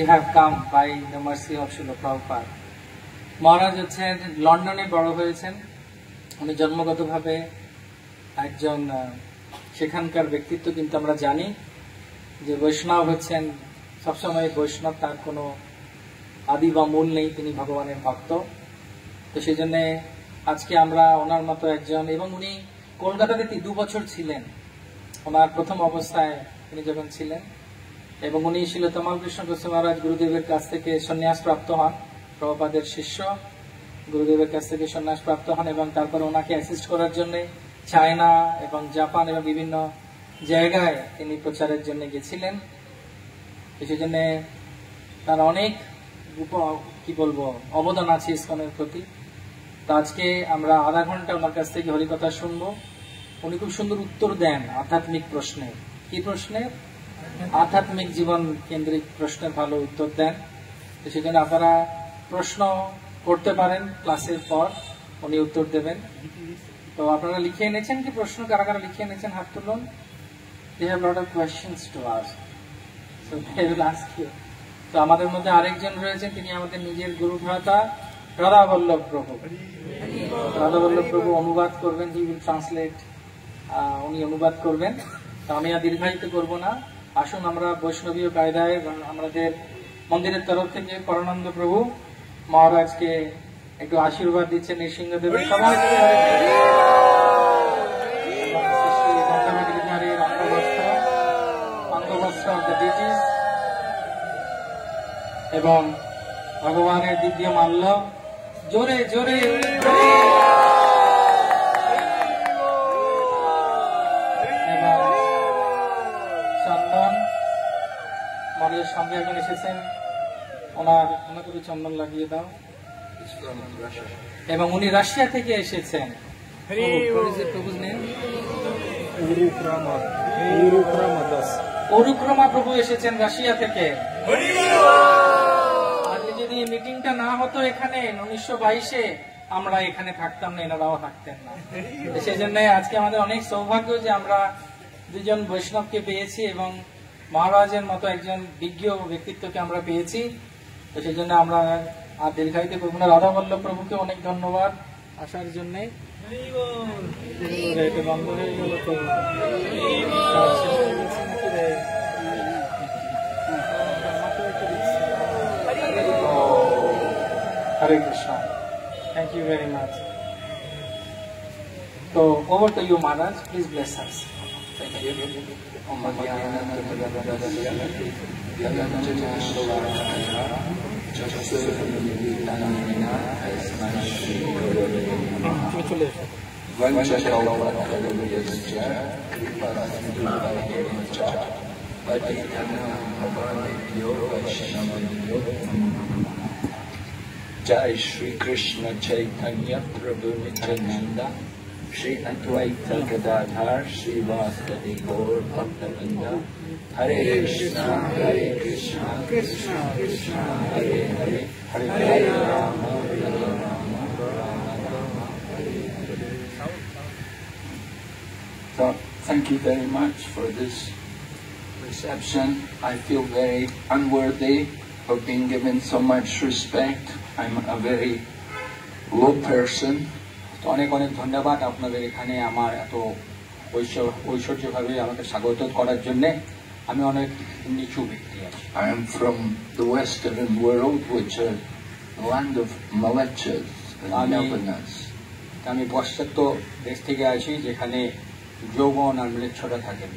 We have come by the mercy of Srila Prabhupada. মহারাজ হচ্ছেন লন্ডনে বড় হয়েছেন। উনি জন্মগতভাবে একজন সেখানকার ব্যক্তিত্ব, কিন্তু আমরা জানি যে বৈষ্ণব হচ্ছেন সবসময় বৈষ্ণব, তার কোনো আদি বা মূল নেই, তিনি ভগবানের ভক্ত। তো সেই জন্য আজকে আমরা ওনার মতো একজন, এবং উনি কলকাতাতে 2 বছর ছিলেন ওনার প্রথম অবস্থায় তিনি যখন ছিলেন, এবং উনি ছিল তমাল কৃষ্ণ গোস্বামী মহারাজ গুরুদেবের কাছ থেকে সন্ন্যাস প্রাপ্ত হন, প্রভুপাদের শিষ্য গুরুদেবের কাছ থেকে সন্ন্যাস প্রাপ্ত হন, এবং তারপর ওনাকে অ্যাসিস্ট করার জন্য চায়না এবং জাপান এবং বিভিন্ন জায়গায় তিনি প্রচারের জন্য গেছিলেন। সেই জন্য তার অনেক কি বলবো অবদান আছে ইসকনের প্রতি। তো আজকে আমরা আধা ঘন্টা ওনার কাছ থেকে হরিকথা শুনবো। উনি খুব সুন্দর উত্তর দেন আধ্যাত্মিক প্রশ্নে। কি প্রশ্নে? আধ্যাত্মিক জীবন কেন্দ্রিক প্রশ্নের ভালো উত্তর দেন। তো সেজন্য আপনারা প্রশ্ন করতে পারেন, ক্লাসের পর উনি উত্তর দেবেন। তো আপনারা লিখে এনেছেন কি প্রশ্ন? কারা কারা লিখে এনেছেন হাত তুলুন। They have a lot of questions to ask, so they will ask you. তো আমাদের মধ্যে আরেকজন রয়েছেন, তিনি আমাদের নিজের গুরু ভ্রাতা রাধা বল্লভ প্রভু। রাধা বল্লভ প্রভু অনুবাদ করবেন, he will translate, উনি অনুবাদ করবেন। তো আমি আর দীর্ঘায়িত করবো না, আসুন আমরা বৈষ্ণবীয় কায়দায় আমাদের মন্দিরের তরফ থেকে পরানন্দ প্রভু মহারাজকে একটু আশীর্বাদ দিচ্ছেন নৃসিংহদেবের সবাই এবং ভগবানের দিব্য মাল্য জোরে জোরে এবং চন্দন মহারাজের সঙ্গে এখন এসেছেন, ওনাকে একটু চন্দন লাগিয়ে দাও। এবং উনি রাশিয়া থেকে এসেছেন। অরুক্রমা প্রভু এসেছেন রাশিয়া থেকে। আজকে যদি মিটিংটা না হতো এখানে 1922-এ, আমরা এখানে থাকতাম না, এনারাও থাকতেন না। সেই জন্য আজকে আমাদের অনেক সৌভাগ্য যে আমরা দুজন বৈষ্ণবকে পেয়েছি এবং মহারাজের মতো একজন বিজ্ঞ ব্যক্তিত্বকে আমরা পেয়েছি। তো সেই জন্য আমরা আর দীর্ঘায়িত করবো না। রাধা বল্লভ প্রভুকে অনেক ধন্যবাদ আসার জন্য। বন্ধ হয়ে গেল তো, Hare Krishna. Thank you very much. তো over to you Maharaj, please bless us. Jai Shri Krishna Chaitanya Prabhu Nityananda Shri Advaita Gadadhar Shri Vasudeva Gaur Bhaktavinda Hare Krishna Krishna Krishna Hare Hare Hare Rama Rama Rama Hare Hare. So thank you very much for this reception. I feel very unworthy of being given so much respect. I'm a very low person. তো অনেক অনেক ধন্যবাদ আপনাদের এখানে আমার এত ঐশ্বর্যভাবে আমাকে স্বাগত করার জন্য। আমি অনেক নিচু ব্যক্তি আছি। I am from the Western world, which is the land of Malechas and Navanas. আমি পাশ্চাত্য দেশ থেকে আছি যেখানে যৌবন আর ম্লেচ্ছরা থাকেন।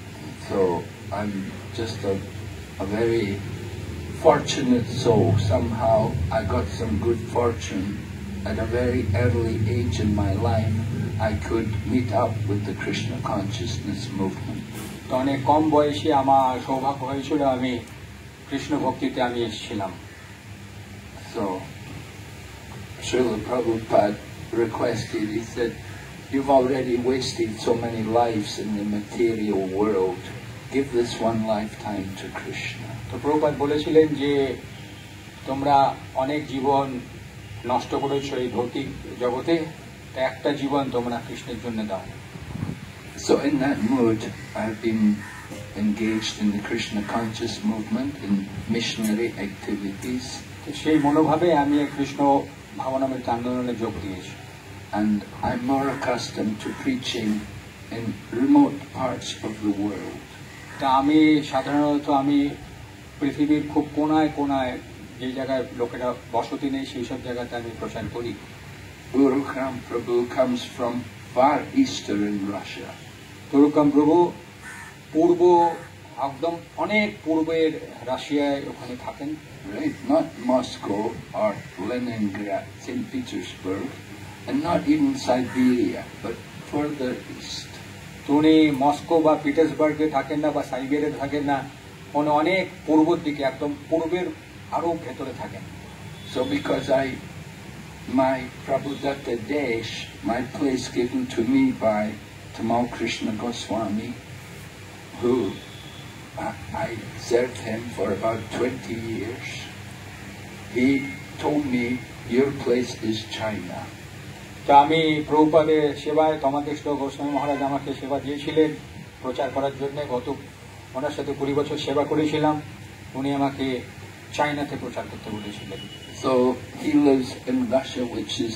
So I'm just a very fortunate soul. Somehow I got some good fortune. At a very early age in my life, I could meet up with the Krishna consciousness movement. তো অনেক কম বয়সে আমার সৌভাগ্য হয়েছিল, আমি কৃষ্ণ ভক্তিতে আমি এসেছিলাম। So Srila Prabhupada requested, he said, you've already wasted so many lives in the material world. Give this one lifetime to Krishna. তো প্রভুপাদ বলেছিলেন যে তোমরা অনেক জীবন নষ্ট করেছো এই ভৌতিক জগতে, একটা জীবন তোমরা কৃষ্ণের জন্য দাও। So in that mood, I've been engaged in the Krishna conscious movement, in missionary activities. তো সেই মনোভাবে আমি কৃষ্ণ ভাবনামৃত আন্দোলনে যোগ দিয়েছি। And I'm more accustomed to preaching in remote parts of the world. তা আমি সাধারণত পৃথিবীর খুব কোনায় কোনায় যে জায়গায় লোকেরা বসতি নেই সেই সব জায়গাতে আমি প্রচার করি। Gurugram Prabhu comes from far eastern Russia. Gurugram প্রভু পূর্ব একদম অনেক পূর্বের রাশিয়ায় ওখানে থাকেন। Right, not Moscow or Leningrad, St. Petersburg, and not even Siberia, but further east. উনি মস্কো বা পিটার্সবার্গে থাকেন না বা সাইবেরিয়াতে থাকেন না, উনি অনেক পূর্বের দিকে একদম পূর্বের আরো ভেতরে থাকেন। So because my Prabhudatta Desh, my place given to me by Tamal Krishna Goswami, who I served him for about 20 years, he told me, your place is China. তা আমি প্রভুপাদের সেবায় তমাকৃষ্ণ গোস্বামী মহারাজ আমাকে সেবা দিয়েছিলেন প্রচার করার জন্য। ওনার সাথে 20 বছর সেবা করেছিলাম। উনি আমাকে চায়নাতে প্রচার করতে বলেছিলেন। So he lives in Russia, which is,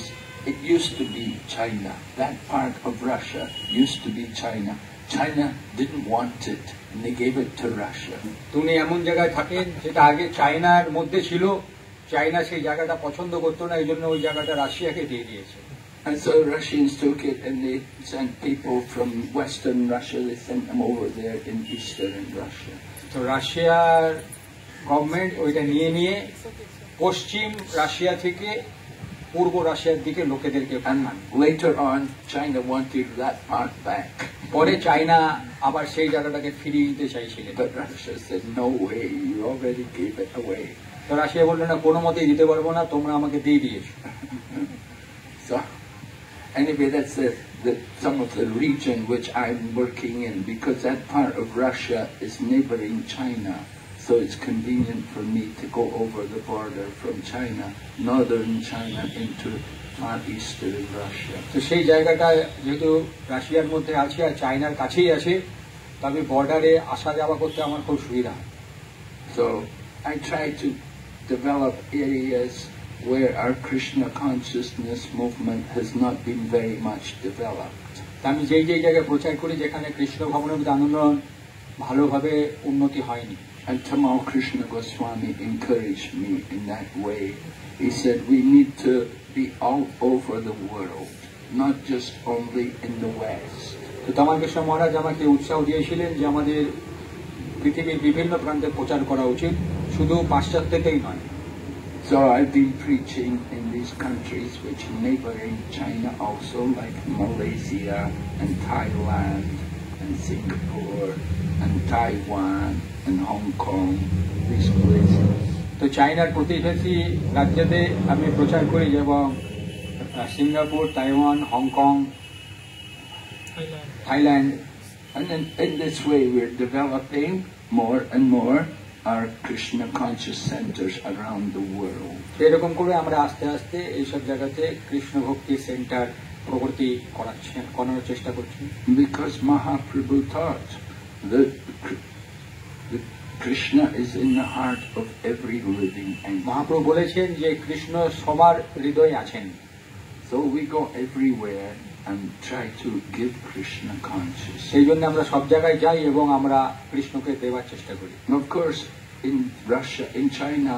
it used to be China. That part of Russia used to be China. China didn't want it, and they gave it to Russia. উনি এমন জায়গায় থাকেন যেটা আগে চায়নার মধ্যে ছিল, চায়না সেই জায়গাটা পছন্দ করতো না, এই জন্য ওই জায়গাটা রাশিয়াকে দিয়ে দিয়েছে। And so Russians took it and they sent people from Western Russia, they sent them over there in Eastern Russia. তো রাশিয়ার গভর্নমেন্ট ওইটা নিয়ে পশ্চিম রাশিয়া থেকে পূর্ব রাশিয়ার দিকে লোকেদেরকে পাঠান। Later on, China wanted that part back. পরে চায়না আবার সেই জায়গাটাকে ফিরিয়ে দিতে চাইছিলেন। But Russia said, no way, you already gave it away. তো রাশিয়া বলল না, কোনো মতেই দিতে পারবো না, তোমরা আমাকে দিয়ে দিয়েছো। So anyway, that's some of the region which I'm working in, because that part of Russia is neighboring China. So it's convenient for me to go over the border from China, northern China, into far eastern Russia. তো সেই জায়গাটা যেহেতু রাশিয়ার মধ্যে আছে আর চায়নার কাছেই আছে, তবে বর্ডারে আসা যাওয়া করতে আমার খুব সুবিধা। So I try to develop areas where our Krishna consciousness movement has not been very much developed. আমি যেই জায়গায় প্রচার করি যেখানে কৃষ্ণ ভাবনামৃত আন্দোলন ভালোভাবে উন্নতি হয়নি। And Tamal Krishna Goswami encouraged me in that way. He said we need to be all over the world, not just only in the West. তো তামাল কৃষ্ণ মহারাজ আমাকে উৎসাহ দিয়েছিলেন যে আমাদের পৃথিবীর বিভিন্ন প্রান্তে প্রচার করা উচিত, শুধু পাশ্চাত্যেতেই নয়। So I've been preaching in these countries which are neighboring China also, like Malaysia and Thailand and Singapore and Taiwan and Hong Kong, these places. তো চায়নার প্রতিবেশী রাজ্যতে আমি প্রচার করি, যেমন Singapore, Taiwan, Hong Kong, Thailand. And in this way we're developing more and more our Krishna conscious centers around the world. এরকম করে আমরা আস্তে আস্তে এইসব জায়গাতে কৃষ্ণ ভক্তি সেন্টার প্রগতি করানোর চেষ্টা করছি। Because Mahaprabhu taught that Krishna is in the heart of every living entity. Mahaprabhu বলেছেন যে কৃষ্ণ সবার হৃদয়ে আছেন। So we go everywhere and try to give Krishna consciousness. সেই জন্য আমরা সব জায়গায় যাই এবং আমরা কৃষ্ণকে দেওয়ার চেষ্টা করি। Of course, in Russia, in China,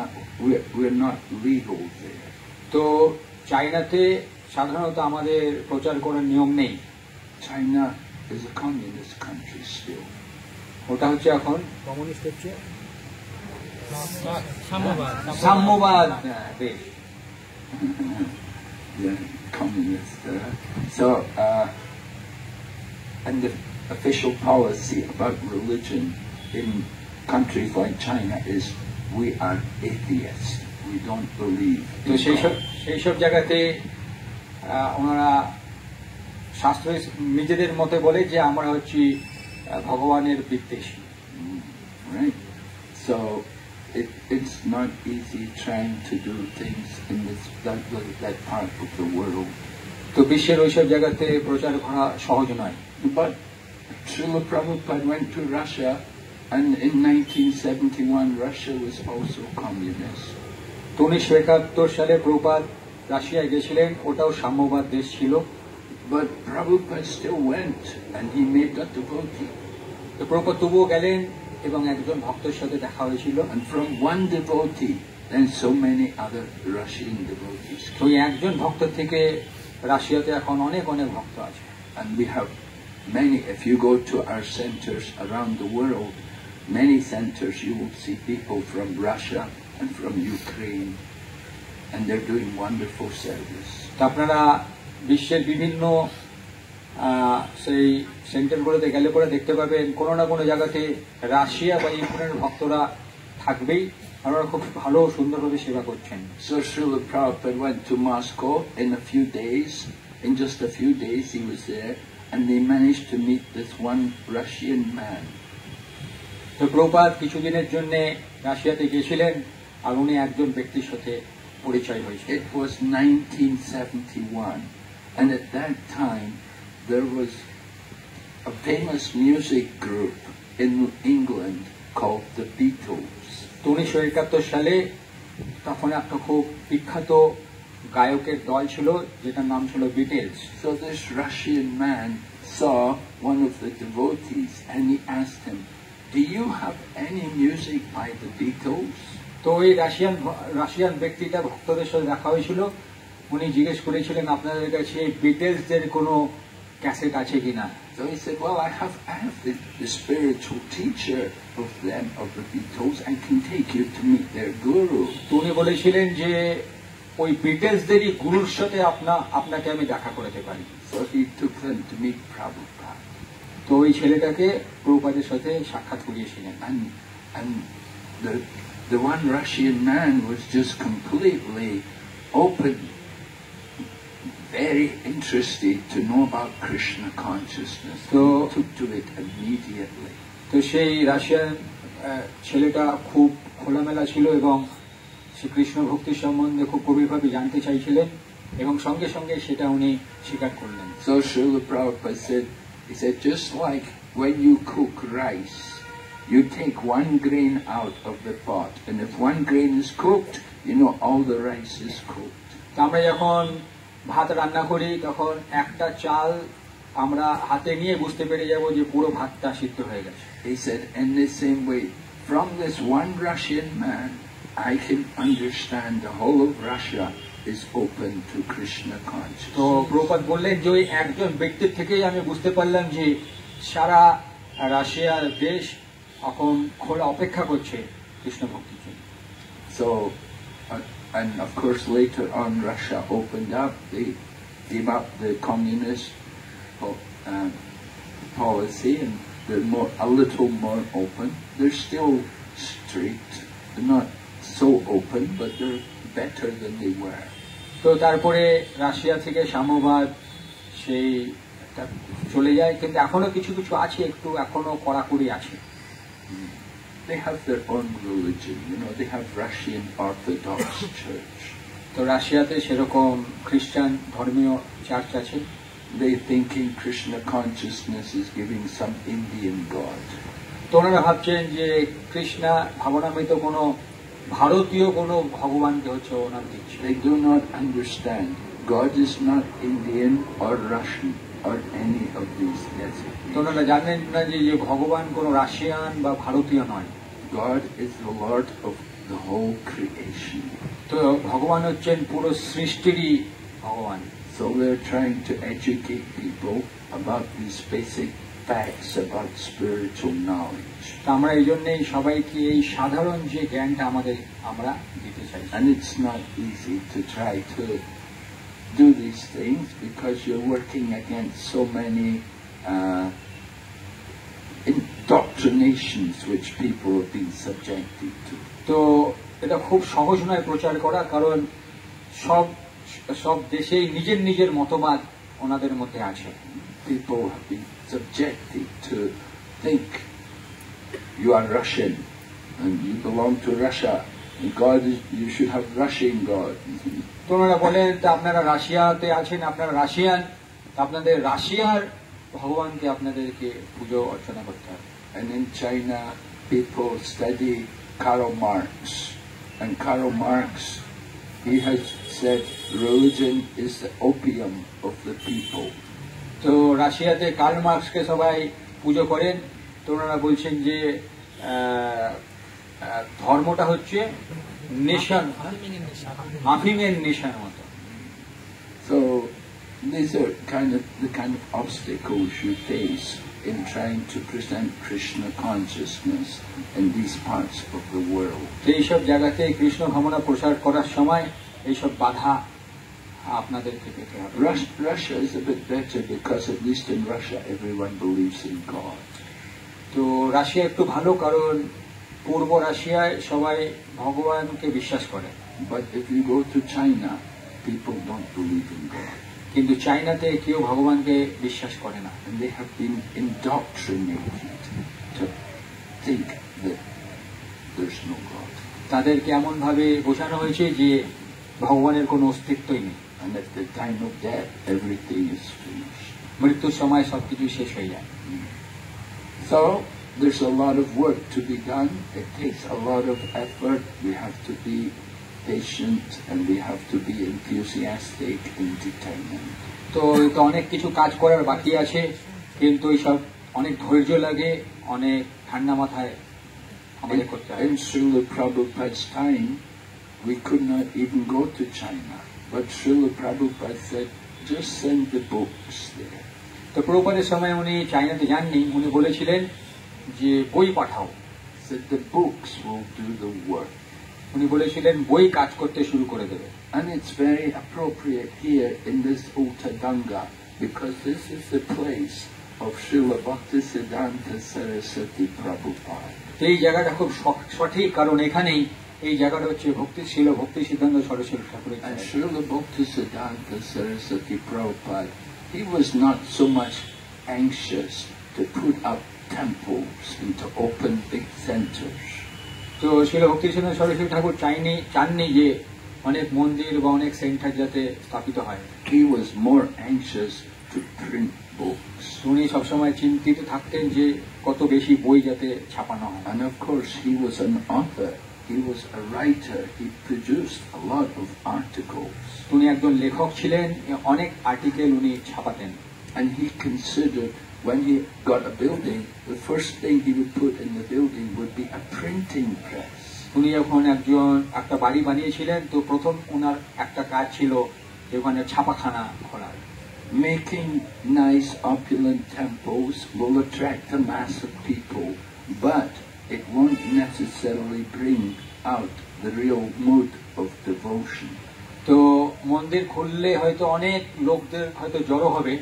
we're not legal there. তো চায়নাতে সাধারণত আমাদের প্রচার করার নিয়ম নেই। China is a communist country still. ওটা হচ্ছে এখন কমিউনিস্ট হচ্ছে সাম্যবাদ দেশ। Yeah, communist. So, and the official policy about religion in countries like China is we are atheists. We don't believe তো in God. সেই সব জায়গাতে ওনারা শাস্ত্র নিজেদের মতে বলে যে আমরা হচ্ছি ভগবানের বিদ্বেষী। Right? So it's not easy trying to do things in that part of the world. তো বিশ্বের ওইসব জায়গাতে প্রচার করা সহজ নয়। But Srila Prabhupada went to Russia And in 1971, Russia was also communist. 1971 সালে প্রভুপাদ রাশিয়ায় গেছিলেন, ওটাও সাম্যবাদ দেশ ছিল। But Prabhupada still went and he met a devotee. তো প্রভুপাদ তবুও গেলেন এবং একজন ভক্তের সাথে দেখা হয়েছিল। And from one devotee, then so many other Russian devotees. তো এই একজন ভক্ত থেকে রাশিয়াতে এখন অনেক অনেক ভক্ত আছে। And we have many, if you go to our centers around the world, many centers you will see people from Russia and from Ukraine, and they're doing wonderful service. তো আপনারা বিশ্বের বিভিন্ন সেই সেন্টারগুলোতে গেলে পরে দেখতে পাবেন কোনো না কোনো জায়গাতে রাশিয়া বা ইউক্রেনের ভক্তরা থাকবেই, আর ওরা খুব ভালো সুন্দরভাবে সেবা করছেন। So Srila Prabhupada went to Moscow in a few days. In just a few days he was there, and they managed to meet this one Russian man. তো প্রভুপাদ কিছুদিনের জন্য রাশিয়াতে গিয়েছিলেন আর উনি একজন ব্যক্তির সাথে পরিচয় হয়েছে। It was 1971, and at that time there was a famous music group in England called the Beatles. 1971 সালে তখন একটা খুব বিখ্যাত গায়কের দল ছিল যেটার নাম ছিল Beatles. So this Russian man saw one of the devotees and he asked him, "Do you have any music by the Beatles?" তো ওই রাশিয়ান ব্যক্তিটা ভক্তদের সাথে দেখা হয়েছিল, উনি জিজ্ঞেস করেছিলেন আপনাদের কাছে বিটলসদের কোনো ক্যাসেট আছে কিনা। So he said, "Well, I have the spiritual teacher of them, of the Beatles. I can take you to meet their guru." তো উনি বলেছিলেন যে ওই বিটলসদেরই গুরুর সাথে আপনাকে আমি দেখা করাতে পারি। So he took them to meet Prabhupada. তো ওই ছেলেটাকে প্রভুপাদের সাথে সাক্ষাৎ করিয়েছিলেন। And the one Russian man was just completely open, very interested to know about Krishna consciousness. So he took to it immediately. তো সেই রাশিয়ান ছেলেটা খুব খোলামেলা ছিল এবং শ্রী কৃষ্ণ ভক্তি সম্বন্ধে খুব গভীরভাবে জানতে চাইছিলেন এবং সঙ্গে সঙ্গে সেটা উনি স্বীকার করলেন। So Srila Prabhupada said, he said, just like when you cook rice, you take one grain out of the pot, and if one grain is cooked, you know all the rice is cooked. আমরা যখন ভাত রান্না করি তখন একটা চাল আমরা হাতে নিয়ে বুঝতে পেরে যাব যে পুরো ভাতটা সিদ্ধ হয়ে গেছে। He said, in the same way, from this one Russian man, I can understand the whole of Russia is open to Krishna consciousness. তো প্রভুপাদ বললেন যে ওই একজন ব্যক্তির থেকেই আমি বুঝতে পারলাম যে সারা রাশিয়ার দেশ এখন খোলা অপেক্ষা করছে কৃষ্ণ ভক্তির জন্য। So, and of course later on Russia opened up, they gave up the communist policy and they're a little more open. They're still strict, they're not so open, but they're better than they were. তো তারপরে Russia থেকে সাম্যবাদ সেই চলে যায়, কিন্তু এখনো কিছু কিছু আছে, একটু এখনো কড়াকড়ি আছে। They have their own religion, you know, they have Russian Orthodox Church. তো রাশিয়াতে সেরকম খ্রিস্টান ধর্মীয় চার্চ আছে। They thinking Krishna consciousness is giving some Indian god. তো ওনারা ভাবছেন যে কৃষ্ণা ভাবনামৃত কোনো ভারতীয় কোনো ভগবানকে হচ্ছে ওনার দিচ্ছে। They do not understand God is not Indian or Russian or any of these ethnic. তো ওনারা জানেন না যে ভগবান কোনো রাশিয়ান বা ভারতীয় নয়। God is the Lord of the whole creation. তো ভগবান হচ্ছেন পুরো সৃষ্টিরই ভগবান। So we're trying to educate people about these basic facts about spiritual knowledge. আমরা এই জন্যই সবাইকে এই সাধারণ যে জ্ঞানটা আমরা দিতে চাই। And it's not easy to try to do these things because you're working against so many indoctrinations which people have been subjected to. তো এটা খুব সহজ নয় প্রচার করা, কারণ সব দেশেই নিজের নিজের মতবাদ ওনাদের মধ্যে আছে। People have been subjected to think you are Russian and you belong to Russia and God is, you should have Russian God. তো ওনারা বলেন আপনারা রাশিয়াতে আছেন, আপনারা রাশিয়ান, আপনাদের রাশিয়ার ভগবানকে আপনাদেরকে পুজো অর্চনা করতে হবে। And in China people study Karl Marx, and Karl Marx, he has said religion is the opium of the people. তো রাশিয়াতে কার্ল মার্কসকে সবাই পুজো করেন, তো ওনারা বলছেন যে ধর্মটা হচ্ছে নেশার, আফিমের নেশার মতো। So these are the kind of obstacles you face in trying to present Krishna consciousness in these parts of the world. এইসব জায়গাতে কৃষ্ণ ভাবনা প্রচার করার সময় এইসব বাধা আপনাদেরকে পেতে হবে। Russia is a bit better because at least in Russia everyone believes in God. তো রাশিয়া একটু ভালো, কারণ পূর্ব রাশিয়ায় সবাই ভগবানকে বিশ্বাস করে। But if you go to China, people don't believe in God. কিন্তু চাইনাতে কেউ ভগবানকে বিশ্বাস করে না। And they have been indoctrinated to think that there's no God. তাদেরকে এমন ভাবে বোঝানো হয়েছে যে ভগবানের কোনো অস্তিত্বই নেই। And at the time of death, everything is finished. মৃত্যুর সময় সবকিছু শেষ হয়ে যায়। So there's a lot of work to be done. It takes a lot of effort. We have to be patient and we have to be enthusiastic and determined. তো অনেক কিছু কাজ করার বাকি আছে, কিন্তু এইসব অনেক ধৈর্য লাগে, অনেক ঠান্ডা মাথায় আমাদের করতে হয়। In Srila Prabhupada's time, we could not even go to China, but Srila Prabhupada said, just send the books there. তো প্রভুপাদের সময় উনি চাইনাতে যাননি, উনি বলেছিলেন যে বই পাঠাও। Said the books will do the work. উনি বলেছিলেন বই কাজ করতে শুরু করে দেবে। And it's very appropriate here in this Uttadanga, because this is the place of Srila Bhaktisiddhanta Saraswati Prabhupada. এই জায়গাটা খুব সঠিক, কারণ এখানেই এই জায়গাটা হচ্ছে ভক্তি সিদ্ধান্ত সরস্বতী ঠাকুরের। And Srila Bhaktisiddhanta Saraswati Prabhupada, he was not so much anxious to put up temples and to open big centers. তো শিল ভক্তি সিদ্ধান্ত সরস্বতী ঠাকুর চাননি যে অনেক মন্দির বা অনেক সেন্টার যাতে স্থাপিত হয়। He was more anxious to print books. উনি সবসময় চিন্তিত থাকতেন যে কত বেশি বই যাতে ছাপানো হয়। And of course he was an author. He was a writer. He produced a lot of articles. উনি একজন লেখক ছিলেন, অনেক আর্টিকেল উনি ছাপাতেন। And he considered when he got a building, the first thing he would put in the building would be a printing press. উনি যখন একটা বাড়ি বানিয়েছিলেন, তো প্রথম ওনার একটা কাজ ছিল যে ওখানে ছাপাখানা খোলা। Making nice opulent temples will attract a mass of people, but it won't necessarily bring out the real mood of devotion. তো মন্দির খুললে হয়তো অনেক লোকদের হয়তো জড়ো হবে,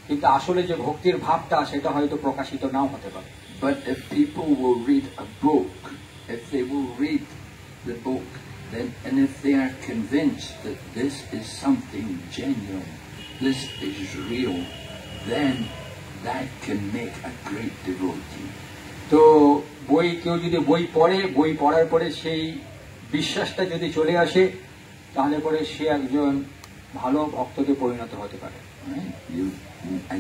কিন্তু আসলে যে ভক্তির ভাবটা সেটা হয়তো প্রকাশিত নাও হতে পারে। But if people will read a book, if they will read the book, then and if they are convinced that this is something genuine, this is real, then that can make a great devotee. তো কেউ যদি বই পড়ার পরে সেই বিশ্বাসটা যদি চলে আসে, তাহলে পরে সে একজন ভালো ভক্ততে পরিণত হতে পারে।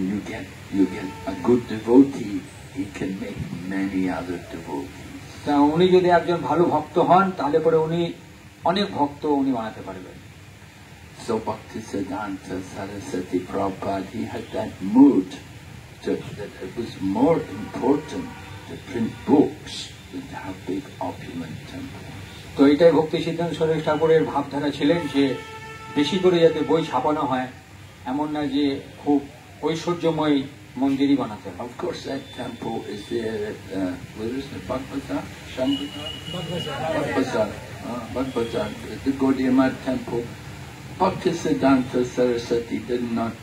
You get a good devotee, he can make many other devotees. তা উনি যদি একজন ভালো ভক্ত হন, তাহলে পরে উনি অনেক ভক্ত উনি বানাতে পারবেন। So Bhaktisiddhanta Saraswati Prabhupada, he had that mood that it was more important to print books than to have big opulent temples. তো এটাই ভক্তি সিদ্ধান্ত সরস্বতী ঠাকুরের ভাবধারা ছিলেন যে বেশি করে যাতে বই ছাপানো হয়, এমন না যে খুব ঐশ্বর্যময় মন্দিরই বানাতে হয়। Of course that temple is there at where is the Bagbazar? Bagbazar, the Gaudiya Math temple. Bhaktisiddhanta Saraswati did not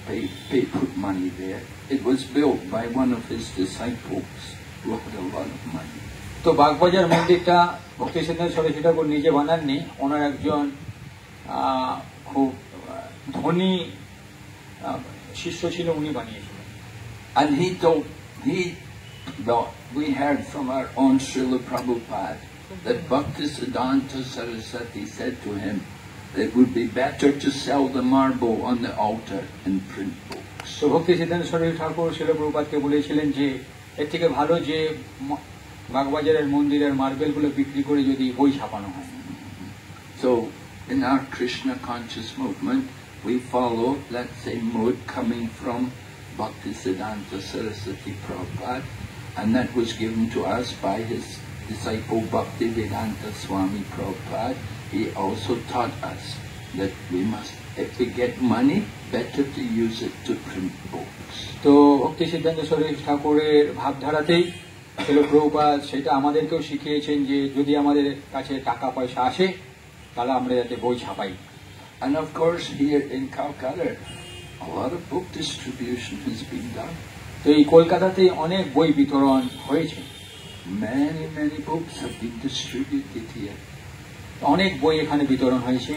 put money there. It was built by one of his disciples who had a lot of money. তো বাগবাজার মন্দিরটা ভক্তি সিদ্ধান্ত সরস্বতী ঠাকুর নিজে বানাননি, ওনার একজন খুব ধনী শিষ্য ছিল, উনি বানিয়েছিলেন। And we heard from our own Srila Prabhupada that Bhaktisiddhanta Saraswati said to him, it would be better to sell the marble on the altar and print books. তো ভক্তি সিদ্ধান্ত সরস্বতী ঠাকুর শিল প্রভুপাদকে বলেছিলেন যে এর থেকে ভালো যে বাগবাজারের মন্দিরের মার্বেলগুলো বিক্রি করে যদি বই ছাপানো হয়। So in our Krishna conscious movement, we follow, let's say, mode coming from Bhaktisiddhanta Saraswati Prabhupada, and that was given to us by his disciple Bhaktivedanta Swami Prabhupada. He also taught us that we must, if we get money, better to use it to print books. তো ভক্তি সিদ্ধান্ত সরস্বতী ঠাকুরের ভাবধারাতেই ছিল প্রভুপাদ সেটা আমাদেরকেও শিখিয়েছেন যে যদি আমাদের কাছে টাকা পয়সা আসে তাহলে আমরা যাতে বই ছাপাই। And of course here in Calcutta, a lot of book distribution has been done. তো এই কলকাতাতে অনেক বই বিতরণ হয়েছে। Many books have been distributed here. অনেক বই এখানে বিতরণ হয়েছে।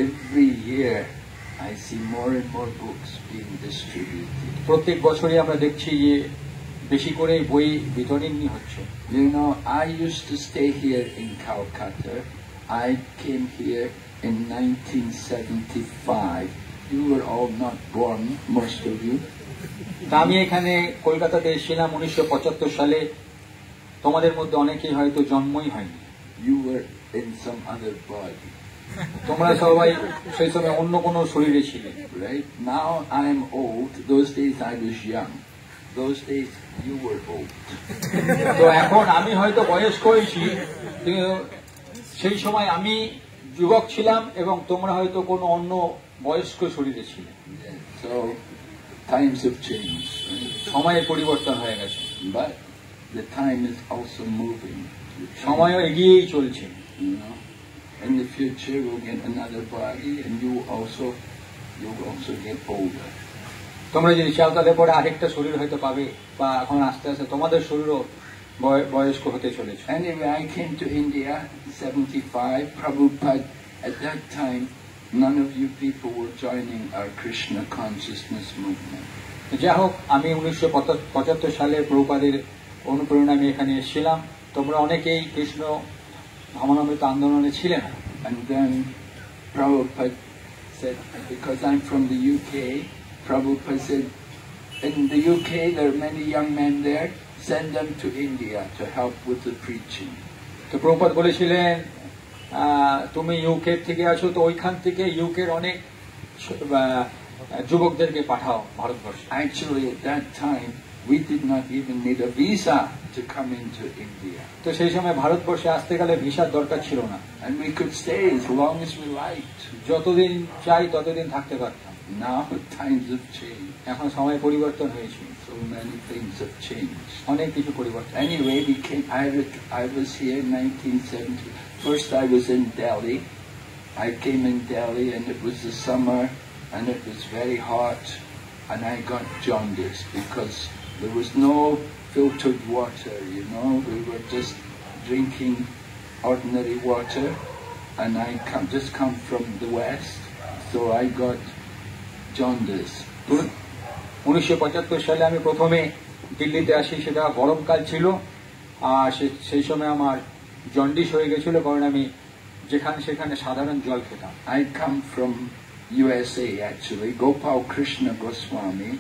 Every year I see more and more books being distributed. প্রত্যেক বছরই আমরা দেখছি যে বেশি করে বই বিতরণ হচ্ছে। You know, I used to stay here in Calcutta. I came here in 1975. You were all not born, most of you. আমি এখানে কলকাতাতে এসেছিলাম 1975 সালে। তোমাদের মধ্যে অনেকেই হয়তো জন্মই হয়নি। You were in some other body. তোমরা সবাই সেই সময় অন্য কোনো শরীরে ছিলে। Right? Now I am old. Those days I was young. Those days you were old. তো এখন আমি হয়তো বয়স্ক হয়েছি, সেই সময় আমি যুবক ছিলাম এবং তোমরা হয়তো কোনো অন্য বয়স্ক শরীরে ছিলে। So times have changed. Right? সময়ের পরিবর্তন হয়ে গেছে। But the time is also moving. সময়ও এগিয়েই চলছে। You know, in the future we'll get another body, and you'll also get older. তোমরা যদি চাও তাহলে পরে আরেকটা শরীর হয়তো পাবে, বা এখন আস্তে আস্তে তোমাদের শরীরও বয়স্ক হতে চলেছে। Anyway, I came to India in 75. Prabhupada, at that time, none of you people were joining our Krishna consciousness movement. যাই হোক, আমি 1975 সালে প্রভুপাদের অনুপ্রেরণায় আমি এখানে এসেছিলাম। তোমরা অনেকেই কৃষ্ণ ভাবনামৃত আন্দোলনে ছিলে না। And then Prabhupada said, because I'm from the UK, Prabhupada said, in the UK there are many young men there, send them to India to help with the preaching. তো প্রভুপাদ বলেছিলেন, তুমি ইউকে থেকে আছো, তো ওইখান থেকে ইউকের অনেক যুবকদেরকে পাঠাও ভারতবর্ষে। Actually at that time we did not even need a visa to come into India. তো সেই সময় ভারতবর্ষে আসতে গেলে ভিসার দরকার ছিল না। And we could stay as long as we liked. যতদিন চাই ততদিন থাকতে পারতাম। Now times have changed. এখন সময় পরিবর্তন হয়েছে। So many things have changed. অনেক কিছু পরিবর্তন। Anyway, I was here in 1970. First I was in Delhi. I came in Delhi and it was the summer and it was very hot and I got jaundice because there was no filtered water, you know. We were just drinking ordinary water and I just come from the west, so I got jaundice. 1975 সালে আমি প্রথমে দিল্লিতে আসি, সেটা গরমকাল ছিল, আর সেই সময় আমার জন্ডিস হয়ে গেছিল, কারণ আমি যেখানে সেখানে সাধারণ জল খেতাম। I come from USA actually. Gopal Krishna Goswami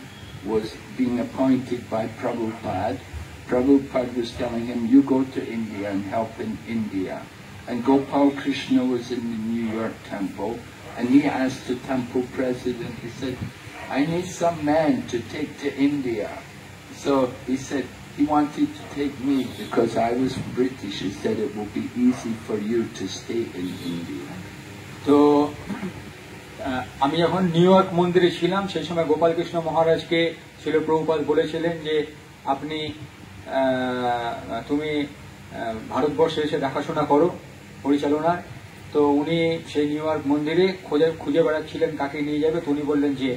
was being appointed by Prabhupada. Prabhupada was telling him, you go to India and help in India. And Gopal Krishna was in the New York temple, and he asked the temple president, he said, I need some man to take to India. So he said, he wanted to take me because I was British. He said it will be easy for you to stay in India. তো আমি যখন new York মন্দিরে ছিলাম, সেই সময় গোপাল কৃষ্ণ মহারাজকে শিল প্রভুপাদ বলেছিলেন যে তুমি ভারতবর্ষে এসে দেখাশোনা করো পরিচালনার। তো উনি সেই নিউ ইয়র্ক মন্দিরে খুঁজে বেড়াচ্ছিলেন কাকে নিয়ে যাবে। তো উনি বললেন যে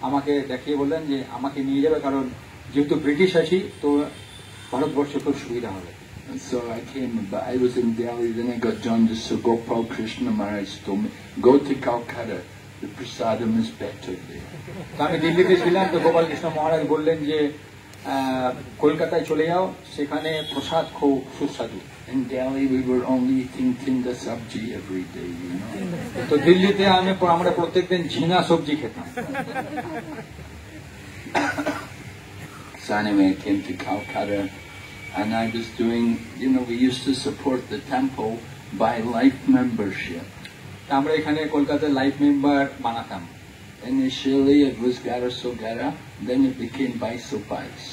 আমাকে দেখিয়ে বললেন যে আমাকে নিয়ে যাবে, কারণ যেহেতু ব্রিটিশ আছি তো ভারতবর্ষে খুব সুবিধা হবে। So I came, but I was in Delhi, then I got jaundice, so Gopal Krishna Maharaj told me, go to Calcutta, the prasadam is better there. আমি দিল্লিতে ছিলাম, তো গোপাল কৃষ্ণ মহারাজ বললেন যে কলকাতায় চলে যাও, সেখানে প্রসাদ খুব সুস্বাদু। In Delhi we were only eating tinda sabji every day, you know. তো দিল্লিতে আমরা প্রত্যেকদিন ঝিঙা সবজি খেতাম। So anyway, I came to Calcutta and I was doing, we used to support the temple by life membership. আমরা এখানে কলকাতায় life member বানাতাম। Initially it was Garaso Gara, then it became Baiso Bais.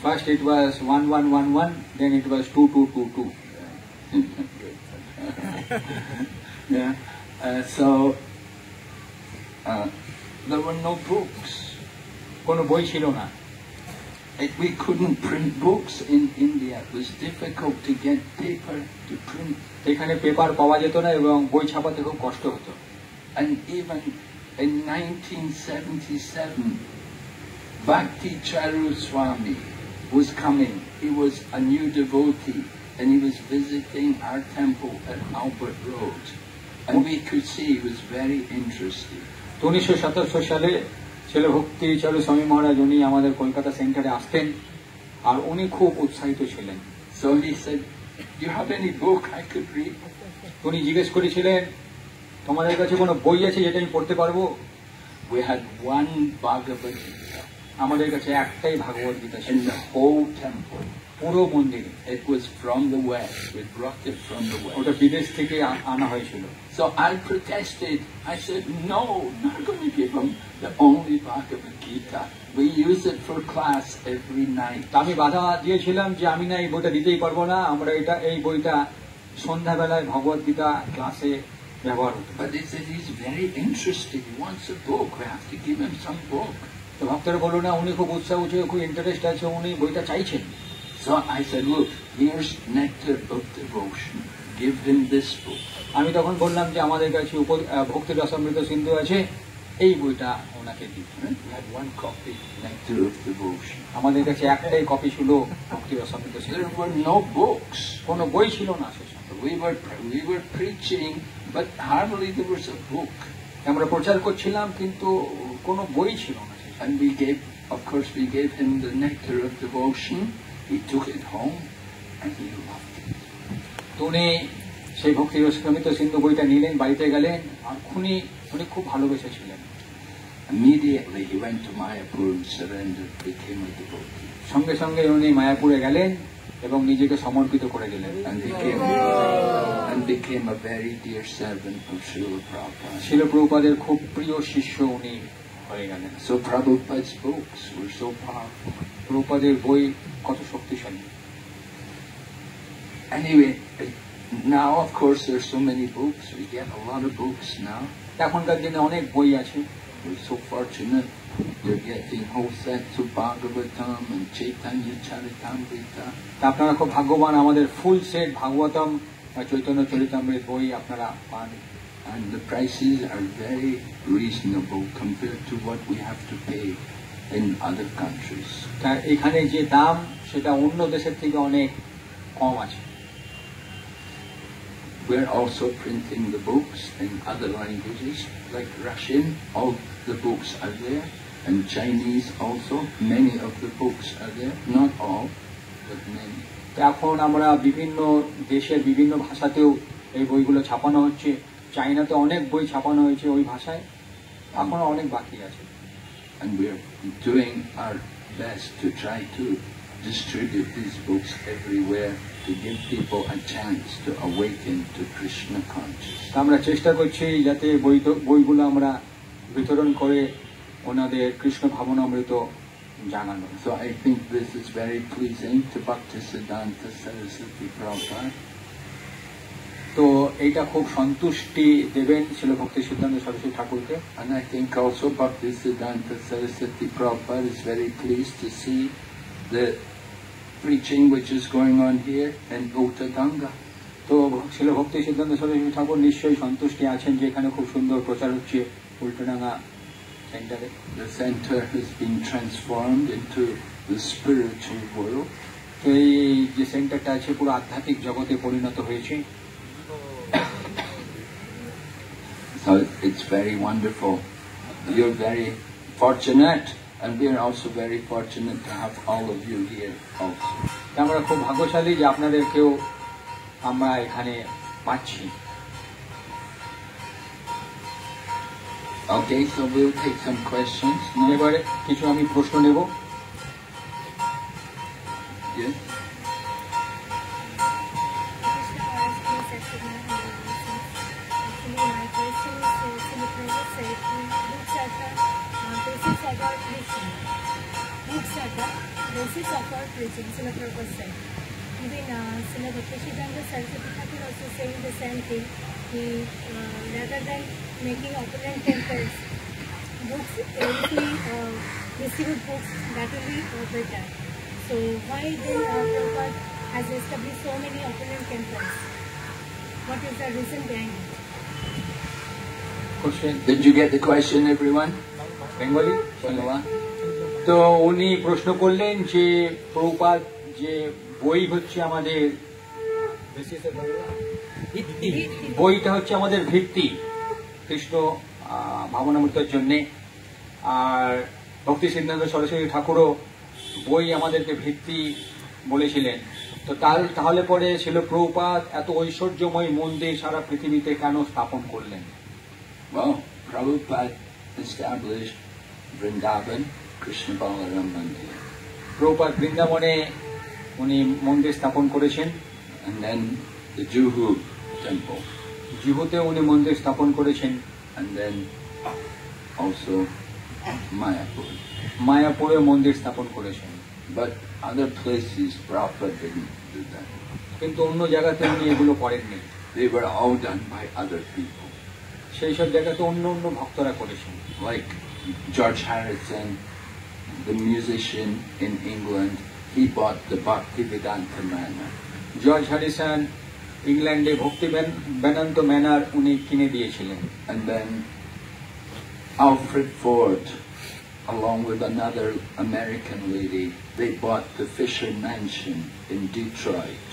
First it was 1111, then it was 2222. Yeah. So there were no books. কোনো বই ছিল না। We couldn't print books in India. It was difficult to get paper to print. এখানে paper পাওয়া যেত না এবং বই ছাপাতে খুব কষ্ট হতো। And even in 1977, Bhakti Charu Swami was coming. He was a new devotee and he was visiting our temple at Albert Road. And we could see he was very interested. 1977 সালে ছিল ভক্তি চারু স্বামী মহারাজ, উনি আমাদের কলকাতা সেন্টারে আসতেন আর উনি খুব উৎসাহিত ছিলেন। So he said, "Do you have any book I could read?" উনি জিজ্ঞেস করেছিলেন, তোমাদের কাছে কোনো বই আছে যেটা আমি পড়তে পারবো? We had one Bhagavad Gita আমাদের কাছে একটাই ভাগবত গীতা ছিল in the whole temple. পুরো মন্দিরে। It was from the West. We brought it from the ওটা West. বিদেশ থেকে আনা হয়েছিল। So I protested. I said, "No, not going to give him the only Bhagavad Gita. We use it for class every night." আমি বাধা দিয়েছিলাম যে আমি না এই বইটা দিতেই পারবো না, আমরা এই বইটা সন্ধ্যাবেলায় ভগবত গীতা ক্লাসে ব্যবহার হতো। But he said he's very interested. He wants a book. We have to give him some book. তো ভক্তরা বললো না, উনি খুব উৎসাহ উঠে খুব ইন্টারেস্ট আছে, উনি বইটা চাইছেন। So I said, "Look, here's Nectar of Devotion. Give him this book." আমি তখন বললাম যে আমাদের কাছে ভক্তি রসামৃত সিন্ধু আছে, এই বইটা ওনাকে দিই। We had one copy, Nectar of Devotion. আমাদের কাছে একটাই কপি ছিল ভক্তি রসামৃত সিন্ধু, There were no books. কোনো বই ছিল না সে সময়। We were preaching, but hardly there was a book. আমরা প্রচার করছিলাম কিন্তু কোনো বই ছিল না। And we gave him the Nectar of Devotion. He took it home and he loved it. তো উনি সেই ভক্তি রসামৃত সিন্ধু বইটা নিলেন, বাড়িতে গেলেন আর উনি খুব ভালোবেসেছিলেন। Immediately he went to Mayapur and surrendered, became a devotee. সঙ্গে সঙ্গে উনি মায়াপুরে গেলেন এবং নিজেকে সমর্পিত করে দিলেন And became a very dear servant of Srila Prabhupada. শিল প্রভুপাদের খুব প্রিয় শিষ্য উনি হয়ে গেলেন। So Prabhupada's books were so powerful. প্রভুপাদের বই কত শক্তিশালী। Anyway, now of course there's so many books. We get a lot of books now. এখনকার দিনে অনেক বই আছে। We're so fortunate. You're getting whole sets of Bhagavatam and Chaitanya Charitamrita. আপনারা খুব ভাগ্যবান, আমাদের ফুল সেট ভাগবতম চৈতন্য চরিতামৃত বই আপনারা পান। And the prices are very reasonable compared to what we have to pay in other countries. তা এখানে যে দাম সেটা অন্য দেশের থেকে অনেক কম আছে। We're also printing the books in other languages, like Russian, all the books are there, and Chinese also, many of the books are there, not all, but many. এখন আমরা বিভিন্ন দেশের বিভিন্ন ভাষাতেও এই বইগুলো ছাপানো হচ্ছে। চাইনাতে অনেক বই ছাপানো হয়েছে ওই ভাষায়, এখনো অনেক বাকি আছে। And we're doing our best to try to distribute these books everywhere to give people a chance to awaken to Krishna consciousness. আমরা চেষ্টা করছি যাতে বইগুলো আমরা বিতরণ করে ওনাদের কৃষ্ণ ভাবনামৃত জানানো। So I think this is very pleasing to Bhaktisiddhanta Saraswati Prabhupada. তো এইটা খুব সন্তুষ্টি দেবেন শিল ভক্তি সিদ্ধান্ত সরস্বতী ঠাকুরকে। And I think also Bhaktisiddhanta Saraswati Prabhupada is very pleased to see the preaching which is going on here in Uttaganga. তো শিল ভক্তি সিদ্ধান্ত সরস্বতী ঠাকুর নিশ্চয়ই সন্তুষ্টি আছেন যে এখানে খুব সুন্দর প্রচার হচ্ছে উল্টাডাঙ্গা সেন্টারে। The center has been transformed into the spiritual world. তো এই যে সেন্টারটা আছে পুরো আধ্যাত্মিক জগতে পরিণত হয়েছে। So it's very wonderful. You're very fortunate, and we're also very fortunate to have all of you here also. আমরা খুব ভাগ্যশালী যে আপনাদেরকেও আমরা এখানে পাচ্ছি। Okay, so we'll take some questions. এবারে কিছু আমি প্রশ্ন নেব। Yes. our preaching. Books are the basis of our preaching, Srila Prabhupada said. Even Srila Bhaktisiddhanta Saraswati Thakur also saying the same thing. He, rather than making opulent temples, books, if we distribute books, that will be better. So why then Prabhupada has established so many opulent temples? What is the reason behind it? Question? Did you get the question, everyone? Bengali তো উনি প্রশ্ন করলেন যে প্রভুপাদ যে বই হচ্ছে আমাদের বইটা হচ্ছে আমাদের ভিত্তি কৃষ্ণ ভাবনামূর্তির জন্য, আর ভক্তি সিদ্ধান্ত সরস্বতী ঠাকুরও বই আমাদেরকে ভিত্তি বলেছিলেন। তো তাহলে পরে ছিল প্রভুপাদ এত ঐশ্বর্যময় মন্দির সারা পৃথিবীতে কেন স্থাপন করলেন? Well, Prabhupada established Vrindavan Krishna Balaram Mandir. Prabhupada বৃন্দাবনে উনি মন্দির স্থাপন করেছেন। And then the Juhu temple. জিহুতে উনি মন্দির স্থাপন করেছেন। And then also Mayapur. মায়াপুরে মন্দির স্থাপন করেছেন। But other places Prabhupada didn't do that. কিন্তু অন্য জায়গাতে উনি এগুলো করেননি। They were all done by other people. সেই সব জায়গাতে অন্য অন্য ভক্তরা করেছেন। Like George Harrison, the musician in England, he bought the Bhaktivedanta Manor. George Harrison ইংল্যান্ডে ভক্তি বেদান্ত ম্যানার উনি কিনে দিয়েছিলেন। And then Alfred Ford, along with another American lady, they bought the Fisher Mansion in Detroit.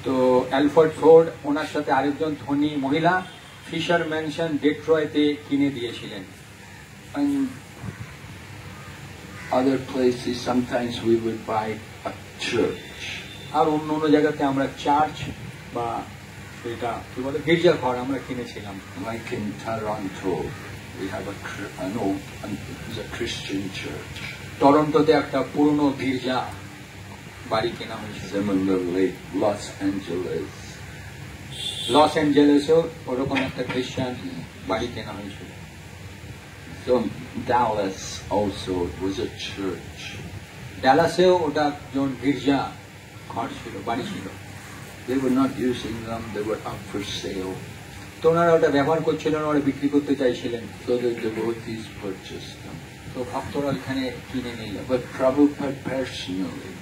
তো Alfred Ford ওনার সাথে আরেকজন ধনী মহিলা ফিশার ম্যানশন ডেট্রয়েটে কিনে দিয়েছিলেন। And other places, sometimes we would buy a church. আর অন্য অন্য জায়গাতে আমরা চার্চ বা এটা কি বলে গির্জা ঘর আমরা কিনেছিলাম। Like in Toronto, we have a Christian church. টরন্টোতে একটা পুরনো গির্জা বাড়ি কেনা হয়েছিল। Similarly, Los Angeles. লস অ্যাঞ্জেলেসেও ওরকম একটা খ্রিস্টান বাড়ি কেনা হয়েছিল। So Dallas also was a church. ডালাসেও ওটা যেমন গির্জা ঘর ছিল, বাড়ি ছিল। They were not using them, they were up for sale. তো ওনারা ওটা ব্যবহার করছিলেন, ওরা বিক্রি করতে চাইছিলেন। So the devotees purchased them. তো ভক্তরা এখানে কিনে নিল। But Prabhupada personally,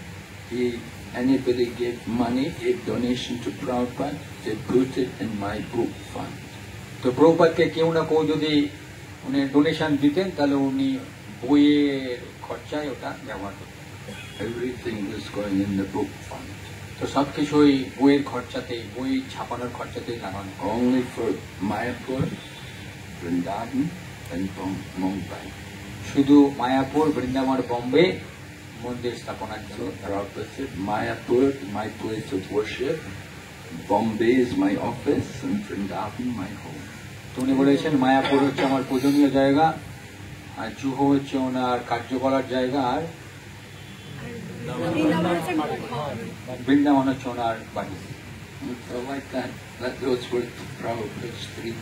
anybody gave money, gave donation to Prabhupada, they put it in my book fund. তো প্রভুপাদকে কেউ না কেউ যদি উনি ডোনেশন দিতেন তাহলে উনি বইয়ের খরচায় ওটা ব্যবহার করতেন। Everything was going in the book fund. তো সবকিছুই বইয়ের খরচাতে, বই ছাপানোর খরচাতেই লাগানো। Only for Mayapur, Vrindavan and Mumbai. শুধু মায়াপুর, বৃন্দাবন, বম্বে মন্দির স্থাপনার জন্য। Prabhupada said, Mayapur is my place of worship, Bombay is my office, and Vrindavan my home. তো উনি বলেছেন মায়াপুর হচ্ছে আমার পূজনীয় জায়গা, আর জুহু হচ্ছে ওনার কার্য করার জায়গা, আর বৃন্দাবন হচ্ছে ওনার বাড়ি। So like that those were Prabhupada's three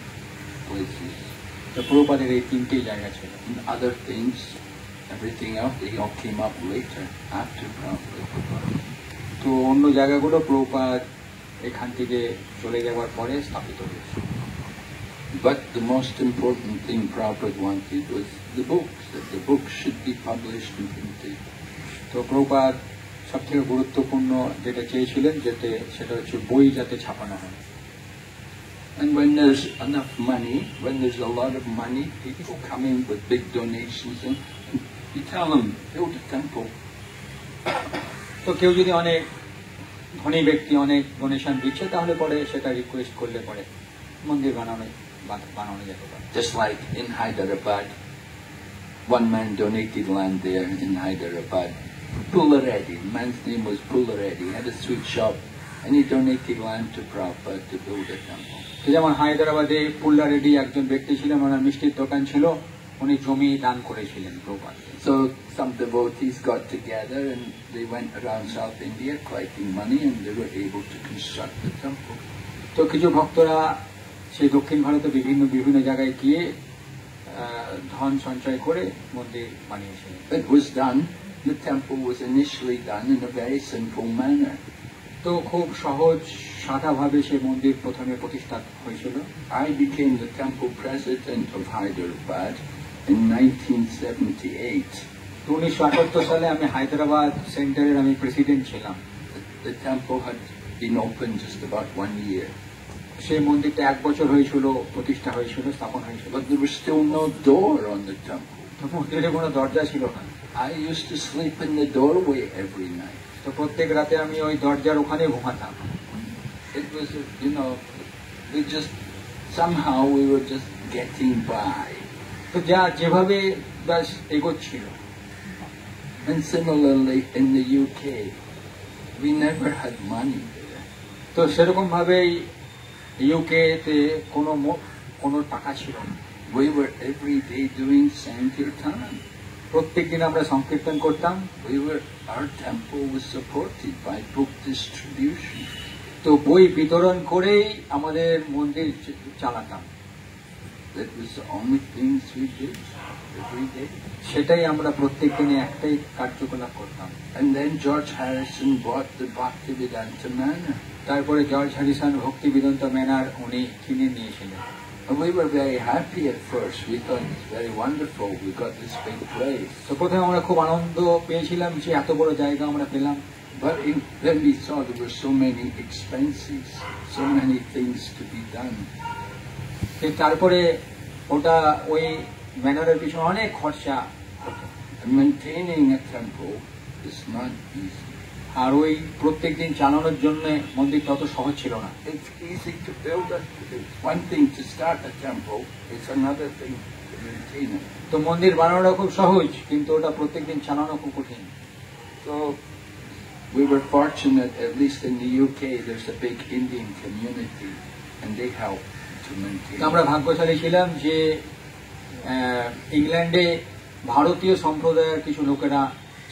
places. তো প্রভুপাদের এই তিনটি জায়গা ছিল। And other things, everything else, they all came up later, after Prabhupada. তো অন্য জায়গাগুলো প্রভুপাদ এখান থেকে চলে যাওয়ার পরে স্থাপিত হয়েছে। But the most important thing Prabhupada wanted was the books, that the books should be published and printed. তো প্রভুপাদ সব থেকে গুরুত্বপূর্ণ যেটা চেয়েছিলেন যেতে সেটা হচ্ছে বই যাতে ছাপানো হয়। And when there's enough money, when there's a lot of money, people come in with big donations and you tell them, build a temple. তো কেউ যদি অনেক ধনী ব্যক্তি অনেক ডোনেশন দিচ্ছে তাহলে পরে সেটা রিকোয়েস্ট করলে পরে মন্দির বানানো যেতে পারে। Just like in Hyderabad, one man donated land there in Hyderabad. Pullareddy, the man's name was Pullareddy, he had a sweet shop and he donated land to Prabhupada to build a temple. যেমন হায়দ্রাবাদে পুল্লা রেড্ডি একজন ব্যক্তি ছিলেন, ওনার মিষ্টির দোকান ছিল, উনি জমি দান করেছিলেন Prabhupada. So some devotees got together and they went around South India collecting money and they were able to construct the temple. তো কিছু ভক্তরা সেই দক্ষিণ ভারতে বিভিন্ন জায়গায় গিয়ে ধন সঞ্চয় করে মন্দির বানিয়েছিলেন। It was done, the temple was initially done in a very simple manner. তো খুব সহজ সাদাভাবে সেই মন্দির প্রথমে প্রতিষ্ঠা হয়েছিল। I became the temple president of Hyderabad in 1978. 1978 সালে আমি হায়দ্রাবাদ সেন্টারের আমি প্রেসিডেন্ট ছিলাম। The temple had been open just about 1 year. সেই মন্দিরটা 1 বছর হয়েছিল প্রতিষ্ঠা হয়েছিল, স্থাপন হয়েছিল। But there was still no door on the temple. তো মন্দিরে কোনো দরজা ছিল না। I used to sleep in the doorway every night. তো প্রত্যেক রাতে আমি ওই দরজার ওখানে ঘুমাতাম। It was, somehow we were just getting by. তো যেভাবে ব্যাস এগোচ্ছিল। And similarly in the UK, we never had money there. তো সেরকম ভাবেই ইউকেতে কোনো টাকা ছিল না। We were every day doing Sankirtan. প্রত্যেক দিন আমরা সংকীর্তন করতাম। Our temple was supported by book distribution. তো বই বিতরণ করেই আমাদের মন্দির চালাতাম। That was the only things we did every day. সেটাই আমরা প্রত্যেক দিনে একটাই কার্যকলাপ করতাম। And then George Harrison bought the Bhaktivedanta Manor. তারপরে জর্জ হ্যারিসন ভক্তিবেদান্ত ম্যানার উনি কিনে নিয়েছিলেন। And we were very happy at first. We thought it was very wonderful. We got this big place. তো প্রথমে আমরা খুব আনন্দ পেয়েছিলাম যে এত বড় জায়গা আমরা পেলাম। But then we saw there were so many expenses, so many things to be done. তারপরে ওটা ওই ম্যানারের পিছনে অনেক খরচা। And maintaining a temple is not easy. আর ওই প্রত্যেক দিন চালানোর জন্য মন্দির তত সহজ ছিল না। It's easy to build it. It's one thing to start a temple. It's another thing to maintain it. তো মন্দির বানানোটা খুব সহজ, কিন্তু ওটা প্রত্যেক দিন চালানো খুব কঠিন। So we were fortunate, at least in the UK, there's a big Indian community, and they help to maintain. আমরা ভাগ্যশালী ছিলাম যে ইংল্যান্ডে ভারতীয় সম্প্রদায়ের কিছু লোকেরা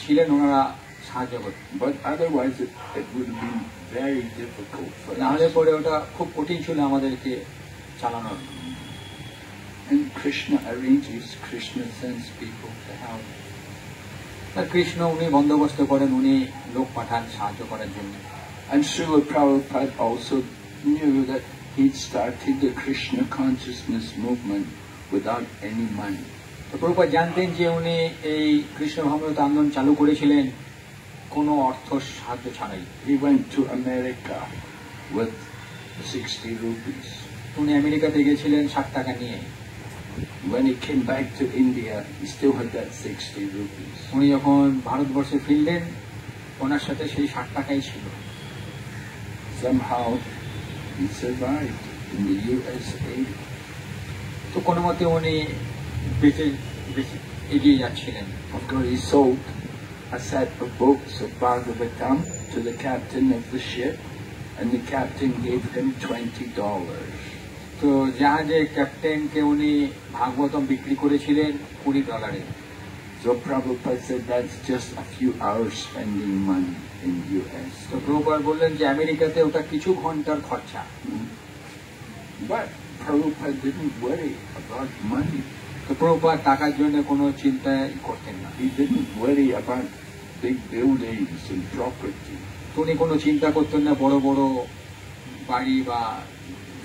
ছিলেন, ওনারা সাহায্য করতেন। But otherwise it would have been very difficult for নাহলে us. পরে ওটা খুব কঠিন ছিল আমাদেরকে চালানোর। And Krishna arranges, Krishna sends people to help. Krishna উনি বন্দোবস্ত করেন, উনি লোক পাঠান সাহায্য করার জন্য। And Srila Prabhupada also knew that he'd started the Krishna consciousness movement without any money. তো প্রভুপাদ জানতেন যে উনি এই কৃষ্ণ ভাবনামৃত আন্দোলন চালু করেছিলেন কোনো অর্থ সাহায্য ছাড়াই। He went to America with 60 rupees. উনি আমেরিকাতে গেছিলেন 60 টাকা নিয়ে। When he came back to India, he still had that 60 rupees. উনি যখন ভারতবর্ষে ফিরলেন ওনার সাথে সেই 60 টাকাই ছিল। Somehow he survived in the USA. তো কোনো মতে উনি বেঁচে এগিয়ে যাচ্ছিলেন। Of course, he sold a set of books of Bhagavatam to the captain of the ship, and the captain gave him $20. তো জাহাজে ক্যাপ্টেনকে উনি ভাগবতম বিক্রি করেছিলেন $20। So Prabhupada said that's just a few hours spending money in US. তো প্রভুপাদ বললেন যে আমেরিকাতে ওটা কিছু ঘন্টার খরচা। But Prabhupada didn't worry about money. তো প্রভুপাদ টাকার জন্য কোনো চিন্তাই করতেন না। He didn't worry about big buildings and property. উনি কোনো চিন্তা করতেন না বড় বড় বাড়ি বা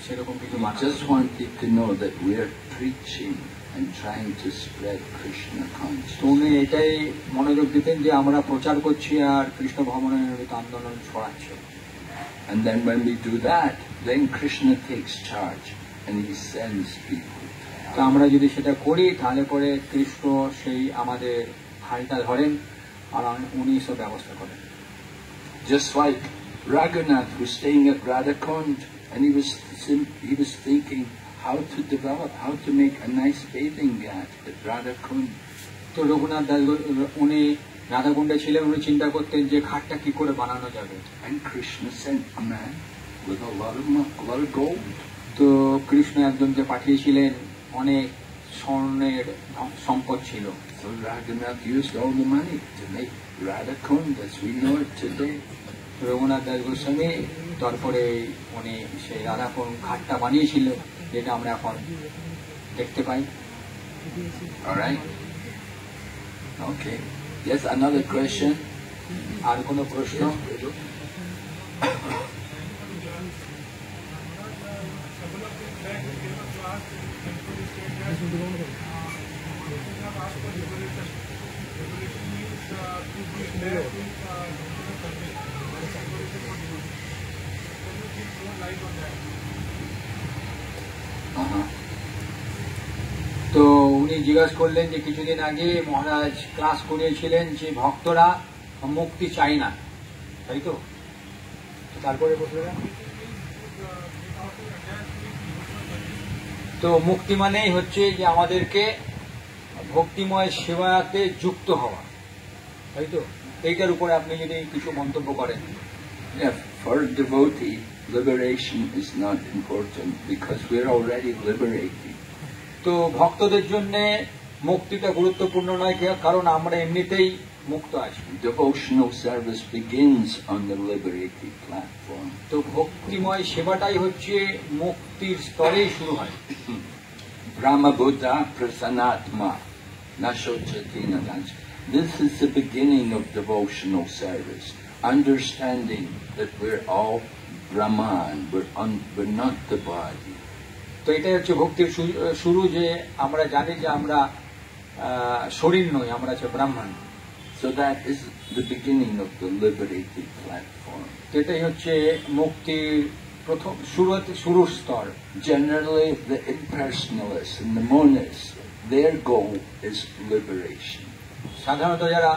সেরকম কিছু। He just wanted to know that we're preaching and trying to spread Krishna তো উনি consciousness. এটাই মনোযোগ দিতেন যে আমরা প্রচার করছি আর কৃষ্ণ ভাবনামৃত আন্দোলন ছড়াচ্ছি। And then when we do that, then Krishna takes charge and he sends people to তো help. আমরা যদি সেটা করি তাহলে পরে কৃষ্ণ সেই আমাদের হালটা ধরেন আর উনি সব ব্যবস্থা করেন। Just like Raghunath was staying at Radhakund, and he was thinking how to make a nice bathing ghat at Radhakund. তো রঘুনাথ দাস উনি রাধাকুণ্ডে ছিলেন, উনি চিন্তা করতেন যে ঘাটটা কি করে বানানো যাবে। And Krishna sent a man with a lot of gold. তো কৃষ্ণ একজনকে পাঠিয়েছিলেন, অনেক স্বর্ণের সম্পদ ছিল। So Raghunath used all the money to make Radhakund as we know it today. Raghunath Das Goswami তারপরে উনি সেই রাধাকুণ্ড ঘাটটা বানিয়েছিল, যেটা আমরা এখন দেখতে পাই। All right? Okay. Yes, another question? আর কোনো প্রশ্ন? তো উনি জিজ্ঞাসা করলেন যে কিছুদিন আগে মহারাজ ক্লাস করিয়েছিলেন যে ভক্তরা মুক্তি চায় না, তাই তো? তারপরে তো মুক্তি মানেই হচ্ছে যে আমাদেরকে ভক্তিময় সেবাতে যুক্ত হওয়া, তাই তো? এইটার উপরে আপনি যদি কিছু মন্তব্য করেন। Yeah, for a devotee, liberation is not important because we're already liberated. তো ভক্তদের জন্য মুক্তিটা গুরুত্বপূর্ণ নয়, কারণ আমরা এমনিতেই মুক্ত আছি। Devotional service begins on the liberated platform. তো ভক্তিময় সেবাটাই হচ্ছে মুক্তির স্তরেই শুরু হয়। Brahma Buddha Prasanatma Nashochatina Danch. This is the beginning of devotional service. Understanding that we're all Brahman, we're not the body. তো এটাই হচ্ছে ভক্তির শুরু, যে আমরা জানি যে আমরা শরীর নই, আমরা হচ্ছে ব্রাহ্মণ। So that is the beginning of the liberated platform. তো এটাই হচ্ছে মুক্তির প্রথম শুরুর স্তর। Generally, the impersonalists and the monists, their goal is liberation. সাধারণত যারা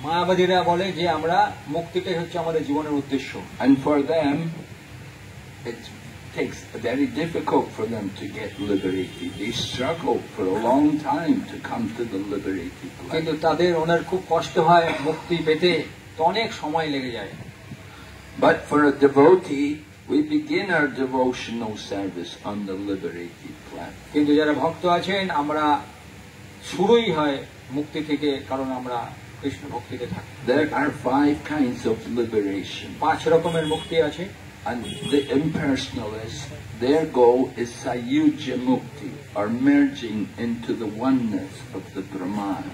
মায়াবাদীরা বলে যে আমরা মুক্তিটাই হচ্ছে আমাদের জীবনের উদ্দেশ্য। And for them, it takes very difficult for them to get liberated. They struggle for a long time to come to the liberated কিন্তু life. তাদের ওনার খুব কষ্ট হয় মুক্তি পেতে, তো অনেক সময় লেগে যায়। But for a devotee, we begin our devotional service on the liberated platform. কিন্তু যারা ভক্ত আছেন, আমরা শুরুই হয় মুক্তি থেকে, কারণ আমরা কৃষ্ণ ভক্তিতে থাকি। There are 5 kinds of liberation. 5 রকমের মুক্তি আছে। And the impersonalists, their goal is Sayuja Mukti, or merging into the oneness of the Brahman.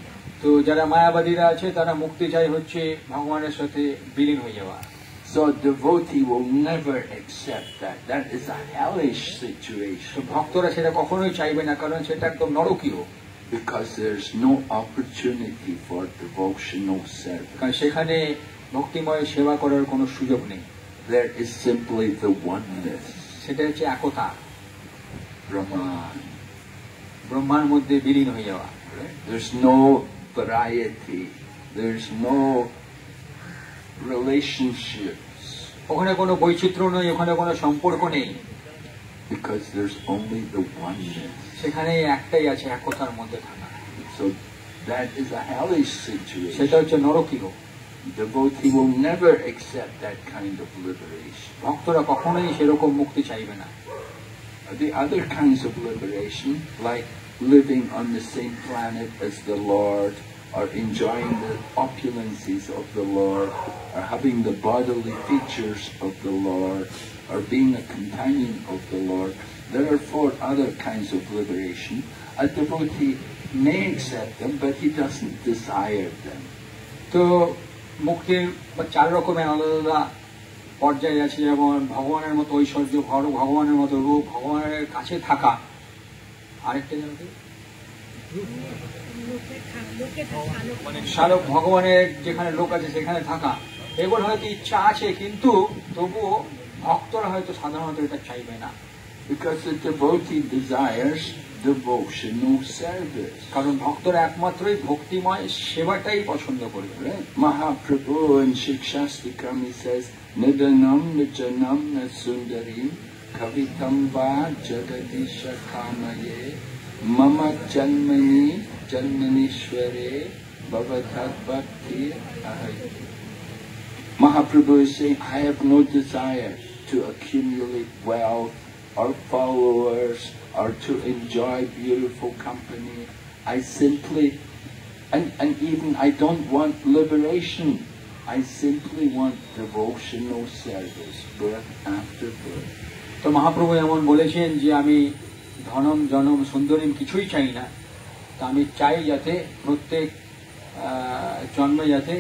তো যারা মায়াবাদীরা আছে তারা মুক্তি চাই হচ্ছে ভগবানের সাথে বিলীন হয়ে যাওয়া। So a devotee will never accept that. That is a hellish situation. ভক্তরা সেটা কখনোই চাইবে না, কারণ সেটা একদম নরকীয়। Because there's no opportunity for devotional service. কারণ সেখানে ভক্তিময় সেবা করার কোনো সুযোগ নেই। There is simply the oneness. সেটা হচ্ছে একতা, Brahman. ব্রহ্মার মধ্যে বিলীন হয়ে যাওয়া। There's no variety. There's no relationships. ওখানে কোনো বৈচিত্র্য নেই, ওখানে কোনো সম্পর্ক নেই। Because there's only the oneness. সেখানে একটাই আছে, একতার মধ্যে থাকা। So that is a hellish situation. সেটা হচ্ছে নরকীয়। Devotee will never accept that kind of liberation. ভক্তরা কখনোই সেরকম মুক্তি চাইবে না। The other kinds of liberation, like living on the same planet as the Lord, or enjoying the opulences of the Lord, or having the bodily features of the Lord, or being a companion of the Lord. There are 4 other kinds of liberation. A devotee may accept them, but he doesn't desire them. তো মুক্তির 4 রকমের আলাদা পর্যায়ে আছে, যেমন ভগবানের মতো ঐশ্বর্য, ভগবানের মতো রূপ, ভগবানের কাছে থাকা। আরেকটা যেমন শালক, ভগবানের যেখানে লোক আছে সেখানে থাকা। এগুলো হয়তো ইচ্ছা আছে, কিন্তু তবুও ভক্তরা হয়তো সাধারণত এটা চাইবে না। Because the devotee desires devotional service. কারণ ভক্তরা একমাত্রই ভক্তিময় সেবাটাই পছন্দ করবে। Right? Mahaprabhu in Shikshastikam, he says, Nidanam nijanam nasundarim kavitam va jagadisha kamaye mama janmanishware bhavatad bhakti ahai. Mahaprabhu is saying, I have no desire to accumulate wealth or followers or to enjoy beautiful company. I simply, and even I don't want liberation. I simply want devotional service, birth after birth. তো মহাপ্রভু এমন বলেছেন যে আমি ধনম জনম সুন্দরীম কিছুই চাই না, তা আমি চাই যাতে প্রত্যেক জন্মে যাতে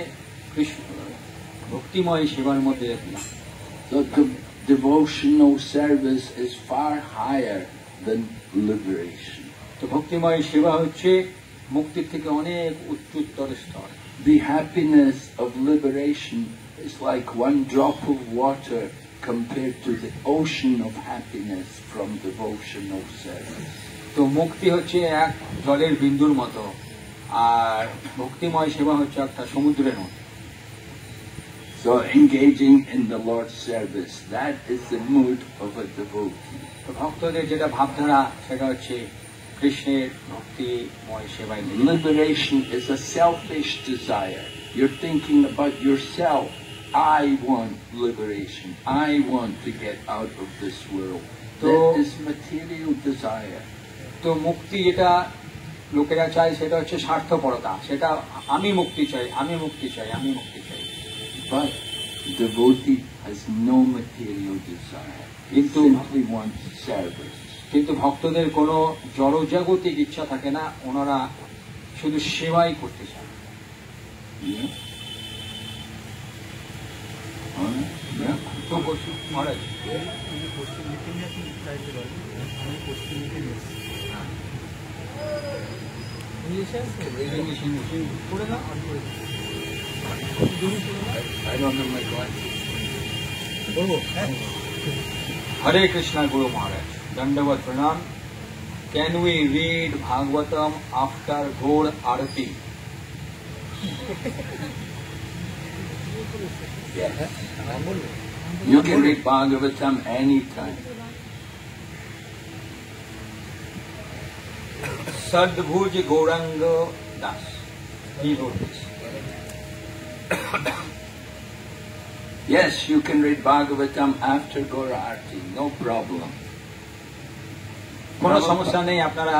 ভক্তিময় সেবার মধ্যে দেখলাম। So devotional service is far higher than liberation. তো ভক্তিময় সেবা হচ্ছে মুক্তির থেকে অনেক উচ্চতর স্তর। The happiness of liberation is like one drop of water compared to the ocean of happiness from devotional service. তো মুক্তি হচ্ছে এক জলের বিন্দুর মতো, আর ভক্তিময় সেবা হচ্ছে একটা সমুদ্রের মতো। So engaging in the Lord's service, that is the mood of a devotee. তো ভক্তদের যেটা ভাবধারা সেটা হচ্ছে কৃষ্ণের ভক্তিময় সেবায়। Liberation is a selfish desire. You're thinking about yourself. I want liberation. I want to get out of this world. That is material desire. তো মুক্তি যেটা লোকেরা চায় সেটা হচ্ছে স্বার্থপরতা, সেটা আমি মুক্তি চাই, আমি মুক্তি চাই, আমি মুক্তি চাই। But devotee has no material desire. He simply wants service. কিন্তু ভক্তদের কোনো জড়জাগতিক ইচ্ছা থাকে না, ওনারা শুধু সেবাই করতে চান। মহারাজ Hare Krishna Guru Maharaj, Dandavat Pranam. Can we read Bhagavatam after Gaur Arati? You can read Bhagavatam anytime. Sadbhuj Gauranga Das, he wrote this. Yes, you can read Bhagavatam after Gaura Arati, no problem. কোনো সমস্যা নেই, আপনারা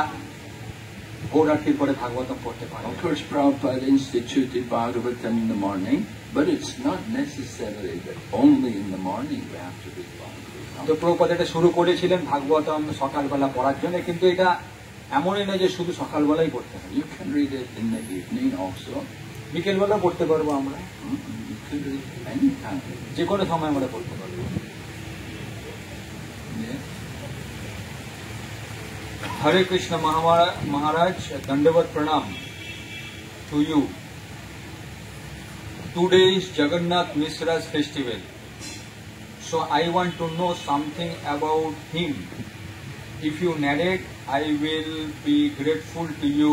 গৌর আরতির পরে ভাগবতম পড়তে পারেন। Of course, Prabhupada instituted Bhagavatam in the morning, but it's not necessarily that only in the morning we have to read Bhagavatam. তো প্রভুপাদ এটা শুরু করেছিলেন ভাগবতম সকালবেলা পড়ার জন্য, কিন্তু এটা এমনই নয় যে শুধু সকালবেলাই পড়তে হবে। You can read it in the evening also. বিকেলবেলা পড়তে পারবো আমরা, You can read it anytime. যে কোনো সময় আমরা পড়তে পারবো। Yeah. Hare Krishna Maharaj, Dandavat Pranam to you. Today is Jagannath Mishra's festival, so I want to know something about him. If you narrate, I will be grateful to you.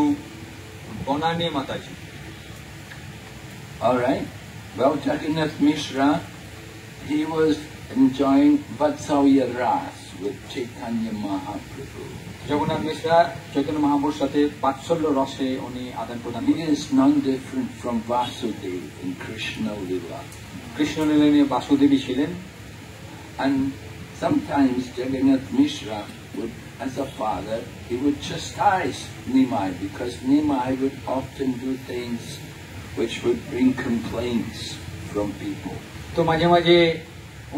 Bonani Mataji. All right. Well, Jagannath Mishra, he was enjoying Vatsalya Ras with Chaitanya Mahaprabhu. Jagannath Mishra Chaitanya মহাপ্রভুর সাথে বাৎসল্য রসে উনি আদান প্রদান। He is none different from Vasudeva in Krishna Lila. Krishna লীলা বাসুদেবী ছিলেন। And sometimes Jagannath Mishra would, as a father, he would chastise Nimai because Nimai would often do things which would bring complaints from people. তো মাঝে মাঝে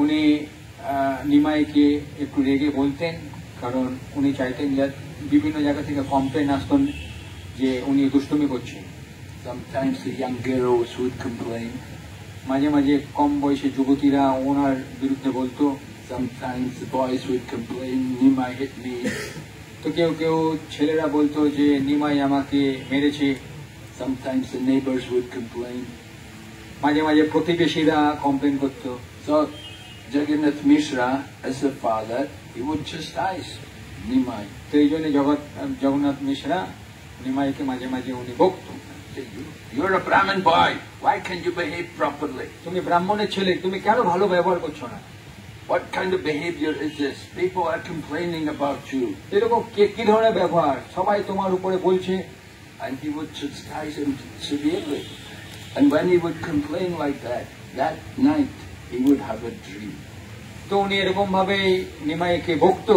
উনি নিমাইকে একটু রেগে বলতেন, কারণ উনি চাইতেন যে বিভিন্ন জায়গা থেকে কমপ্লেন আসতেন যে উনি দুষ্টুমি করছেন। Sometimes the young girls would complain. মাঝে মাঝে কম বয়সী যুবতীরা ওনার বিরুদ্ধে বলতো। Sometimes the boys would complain, Nimai hit me. তো কেউ কেউ ছেলেরা বলতো যে নিমাই আমাকে মেরেছে। Sometimes the neighbors would complain. মাঝে মাঝে প্রতিবেশীরা কমপ্লেন করতো। So Jagannath Mishra, as a father, he would chastise Nimai. তো এই জন্য জগন্নাথ মিশ্রা নিমাইকে মাঝে মাঝে উনি বকতো। You're a Brahmin boy. Why can't you behave properly? তুমি ব্রাহ্মণের ছেলে, তুমি কেন ভালো ব্যবহার করছো না? What kind of behavior is this? People are complaining about you. এরকম কি ধরনের ব্যবহার, সবাই তোমার উপরে বলছে। And he would chastise him severely. And when he would complain like that night he would have a dream. তো উনি এরকম ভাবে নিমাইকে বকতো,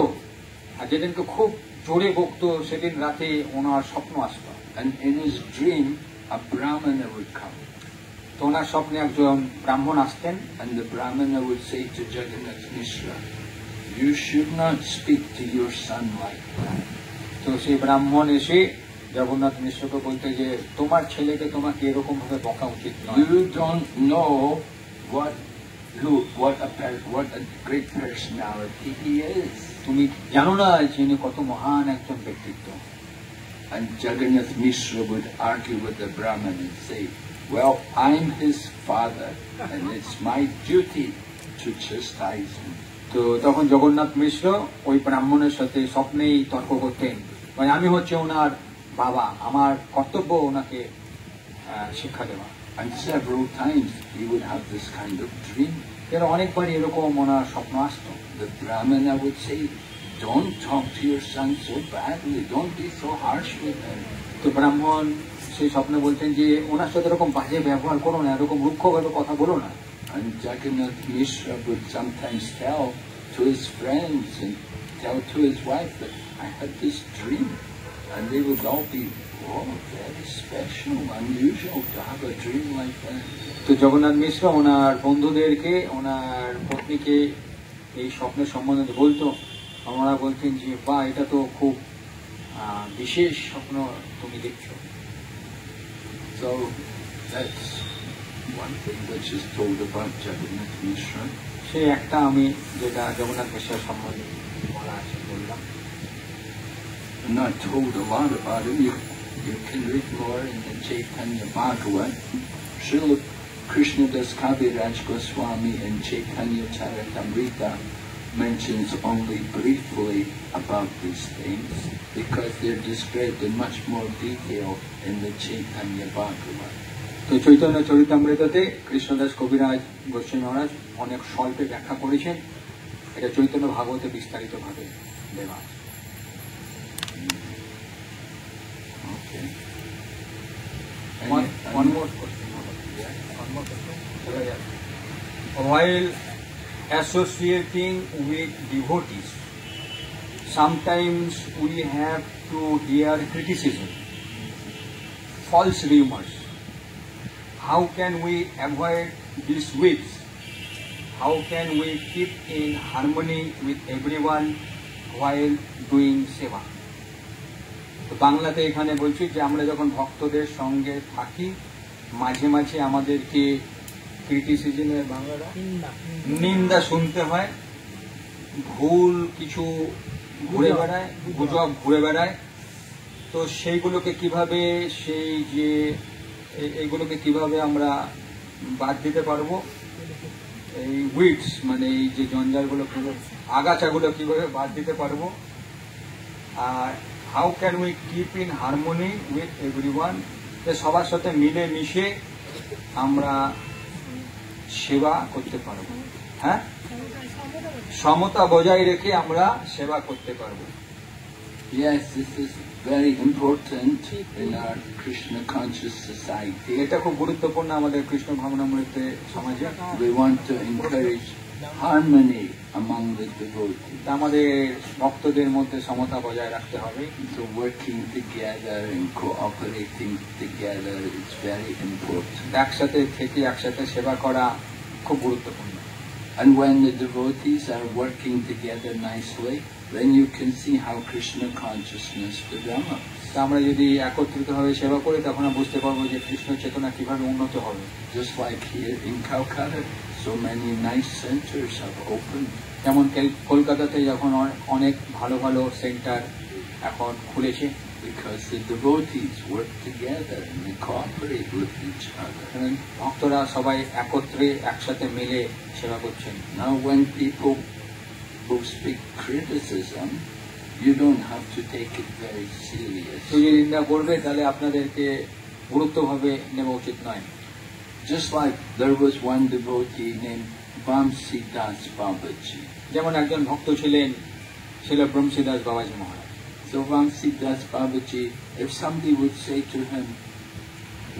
আর যেদিনকে খুব জোরে বকতো সেদিন রাতে ওনার স্বপ্ন আসতো। And in his dream a Brahmana would come. তো ওনার স্বপ্নে একজন ব্রাহ্মণ আসতেন। And the Brahmana would say to Jagannath Mishra, You should not speak to your son like that. তো সেই ব্রাহ্মণ এসে জগন্নাথ মিশ্রকে বলতে যে তোমার ছেলেকে তোমাকে এরকম ভাবে বকা উচিত নয়। You don't know what a great personality he is. তুমি জানো না যে ইনি কত মহান একজন ব্যক্তিত্ব। And Jagannath Mishra would argue with the Brahmin and say, well, I'm his father and it's my duty to chastise him. তো তখন জগন্নাথ মিশ্র ওই ব্রাহ্মণের সাথে স্বপ্নেই তর্ক করতেন, মানে আমি হচ্ছে ওনার বাবা, আমার কর্তব্য ওনাকে শিক্ষা দেওয়া। And several times he would have this kind of dream. এর অনেকবারই এরকম ওনার স্বপ্ন আসতো। The Brahmana would say, don't talk to your son so badly, don't be so harsh with him. তো ব্রাহ্মণ সেই স্বপ্নে বলতেন যে ওনার সাথে এরকম বাজে ব্যবহার করো না, এরকম রুক্ষভাবে কথা বলো না। And Jagannath Mishra would sometimes tell to his friends and tell to his wife that I had this dream, and they would all be, oh, very special, unusual to have a dream like that. তো জগন্নাথ মিশ্র ওনার বন্ধুদেরকে, ওনার পত্নীকে এই স্বপ্নের সম্বন্ধে বলতো, আমরা বলতেন যে বা এটা তো খুব বিশেষ স্বপ্ন তুমি দেখছো। So that's one thing which is told about Jagannath Mishra. সেই একটা আমি যেটা জগন্নাথ মিশ্রের সম্বন্ধে বলা আছে বললাম। I'm not told a lot about him. You can read more in the Chaitanya Bhagavat. Srila Krishnadas Kaviraj Goswami in Chaitanya Charitamrita mentions only briefly about these things because they're described in much more detail in the Chaitanya Bhagavat. তো চৈতন্য চরিতামৃততে কৃষ্ণদাস কবিরাজ গোস্বামী মহারাজ অনেক স্বল্পে ব্যাখ্যা করেছেন, এটা চৈতন্য ভাগবতে বিস্তারিত ভাবে দেওয়া আছে। Okay. One more question. While associating with devotees, sometimes we have to hear criticism, false rumors. How can we avoid these weeds? How can we keep in harmony with everyone while doing seva? তো বাংলাতে এখানে বলছি যে আমরা যখন ভক্তদের সঙ্গে থাকি মাঝে মাঝে আমাদেরকে ক্রিটিসিজমের বাংলাটা নিন্দা শুনতে হয়, ভুল কিছু ঘুরে বেড়ায়, গুজব ঘুরে বেড়ায়। তো সেইগুলোকে কিভাবে এইগুলোকে কিভাবে আমরা বাদ দিতে পারবো, এই উইডস মানে এই যে জঞ্জালগুলো, আগাছাগুলো কিভাবে বাদ দিতে পারবো, আর how can we keep in harmony with everyone, সবার সাথে মিলে মিশে আমরা সেবা করতে পারবো। হ্যাঁ, সমতা বজায় রেখে আমরা সেবা করতে পারবো। Yes, this is very important in our Krishna conscious society. এটা খুব গুরুত্বপূর্ণ আমাদের কৃষ্ণ ভাবনামৃত সমাজে। We want to encourage harmony among the devotees. আমাদের ভক্তদের মধ্যে সমতা বজায় রাখতে হবে। So working together and cooperating together is very important. একসাথে থেকে একসাথে সেবা করা খুব গুরুত্বপূর্ণ। And when the devotees are working together nicely, then you can see how Krishna consciousness develops. আমরা যদি একত্রিতভাবে সেবা করি তখন আমরা বুঝতে পারবো যে কৃষ্ণ চেতনা কিভাবে উন্নত হবে। Just like here in Calcutta, so many nice centers have opened. যেমন কলকাতাতে যখন অনেক ভালো ভালো সেন্টার এখন খুলেছে, because the devotees work together and they cooperate with each other. ভক্তরা সবাই একত্রে একসাথে মিলে সেবা করছেন। Now when people who speak criticism, you don't have to take it very serious. যদি নিন্দা করবে তাহলে আপনাদেরকে গুরুত্বভাবে নেওয়া উচিত নয়। Just like there was one devotee named Vamsi Das Babaji. যেমন একজন ভক্ত ছিলেন ছিল ব্রহ্মসি দাস বাবাজি মহারাজ। So Vamsi Das Babaji, if somebody would say to him,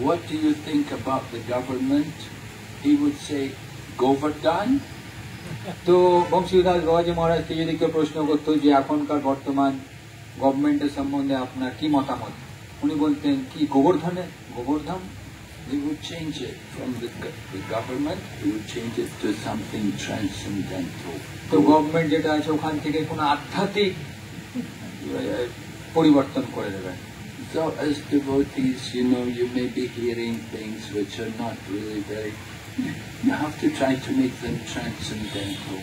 what do you think about the government? He would say, Govardhan? তো বংশী দাস বাবাজি মহারাজকে যদি কেউ প্রশ্ন করতো যে এখনকার বর্তমান গভর্নমেন্টের সম্বন্ধে আপনার কি মতামত, উনি বলতেন কি গোবর্ধনের, Gobardhan They would change it from the government. They would change it to something transcendental. তো গভর্নমেন্ট যেটা আছে ওখান থেকে কোনো আধ্যাত্মিক পরিবর্তন করে দেবেন। So as devotees, you may be hearing things which are not really very. You have to try to make them transcendental.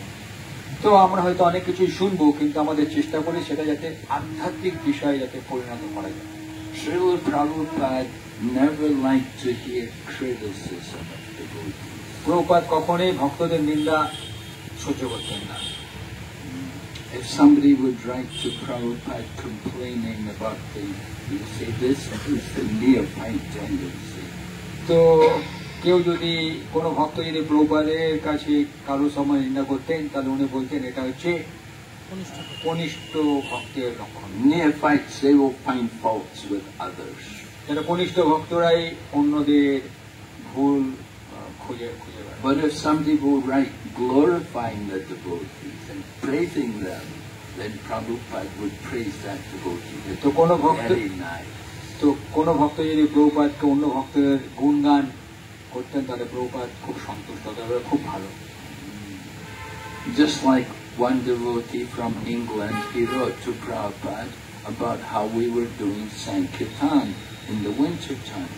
তো আমরা হয়তো অনেক কিছুই শুনবো, কিন্তু আমাদের চেষ্টা করি সেটা যাতে আধ্যাত্মিক বিষয়ে যাতে পরিণত করা যায়। Srila Prabhupada never liked to hear criticism of devotees. Prabhupada কখনোই ভক্তদের নিন্দা সহ্য করতেন না। If somebody would write to Prabhupada complaining about things, he would say, this is the neophyte tendency. তো কেউ যদি কোনো ভক্ত যদি প্রভুপাদের কাছে কারো সময় নিন্দা করতেন, তাহলে উনি বলতেন এটা হচ্ছে কনিষ্ঠ ভক্তের লক্ষণ। Neophytes, they will find faults with others. এটা কনিষ্ঠ ভক্তরাই অন্যদের ভুল খুঁজে বেড়ায়। But if somebody will write glorifying the devotees and praising them, then Prabhupada would praise that devotee. তো কোনো ভক্ত Very nice. তো কোনো ভক্ত যদি প্রভুপাদকে অন্য ভক্তের গুণগান করতেন, তাহলে প্রভুপাদ খুব সন্তুষ্ট হতেন, খুব ভালো। Just like one devotee from England, he wrote to Prabhupada about how we were doing Sankirtan in the winter time.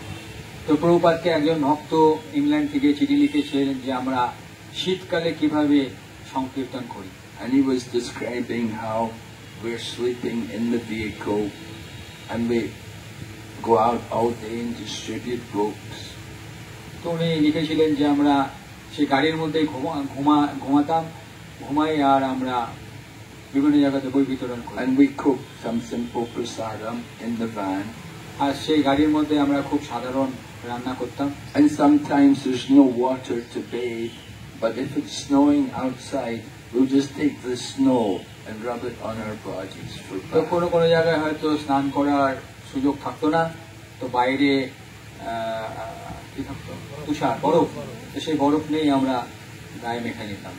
তো প্রভুপাদকে একজন ভক্ত ইংল্যান্ড থেকে চিঠি লিখেছিলেন যে আমরা শীতকালে কিভাবে সংকীর্তন করি। And he was describing how we're sleeping in the vehicle and we go out all day and distribute books. তো উনি লিখেছিলেন যে আমরা সেই গাড়ির মধ্যে ঘুমাই আর আমরা বিভিন্ন জায়গাতে বই বিতরণ করি। And we cook some simple prasadam in the van. আর সেই গাড়ির মধ্যে আমরা খুব সাধারণ রান্না করতাম। And sometimes there's no water to bathe, but if it's snowing outside, we'll just take the snow and rub it on our bodies for তো bath. কোনো কোনো জায়গায় হয়তো স্নান করার সুযোগ থাকতো না, তো বাইরে কি থাকতো, তুষার, বরফ, তো সেই বরফ নিয়েই আমরা গায়ে মেখে নিতাম।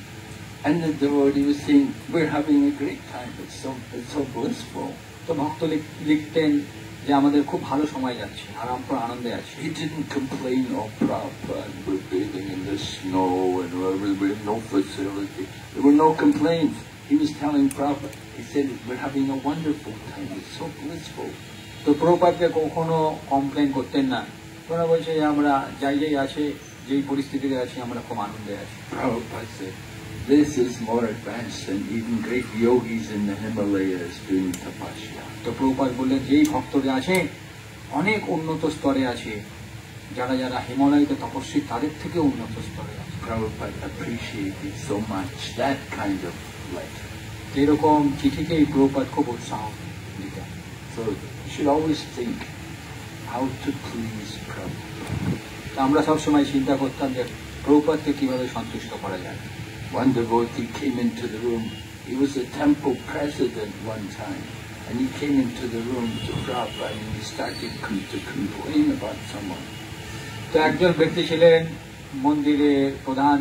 And the devotee was saying, we're having a great time, it's so blissful. তো ভক্ত লিখতেন যে আমাদের খুব ভালো সময় যাচ্ছে, আনন্দে আছে। He didn't complain, oh Prabhupada, we're bathing in the snow and we have no facility. There were no complaints. He was telling Prabhupada, he said, we're having a wonderful time, it's so blissful. তো প্রভুপাদকে কখনো complain করতেন না, ওরা বলছে যে আমরা যাই আছে, যেই পরিস্থিতিতে আছি আমরা খুব আনন্দে আছি। Prabhupada said, this is more advanced than even great yogis in the Himalayas doing tapasya. তো প্রভুপাদ বললেন যেই ভক্তরা আছে অনেক উন্নত স্তরে আছে, যারা হিমালয়তে তপস্বী তাদের থেকে উন্নত স্তরে আছে। Prabhupada appreciated so much that kind of letter. এরকম চিঠিকেই প্রভুপাদ খুব উৎসাহ দিতেন। So you should always think how to please Prabhupada. আমরা সবসময় চিন্তা করতাম যে প্রভুপাদকে কিভাবে সন্তুষ্ট করা যায়। One devotee came into the room. He was a temple president one time. And he came into the room to Prabhupada and he started to complain about someone. তো একজন ব্যক্তি ছিলেন মন্দিরের প্রধান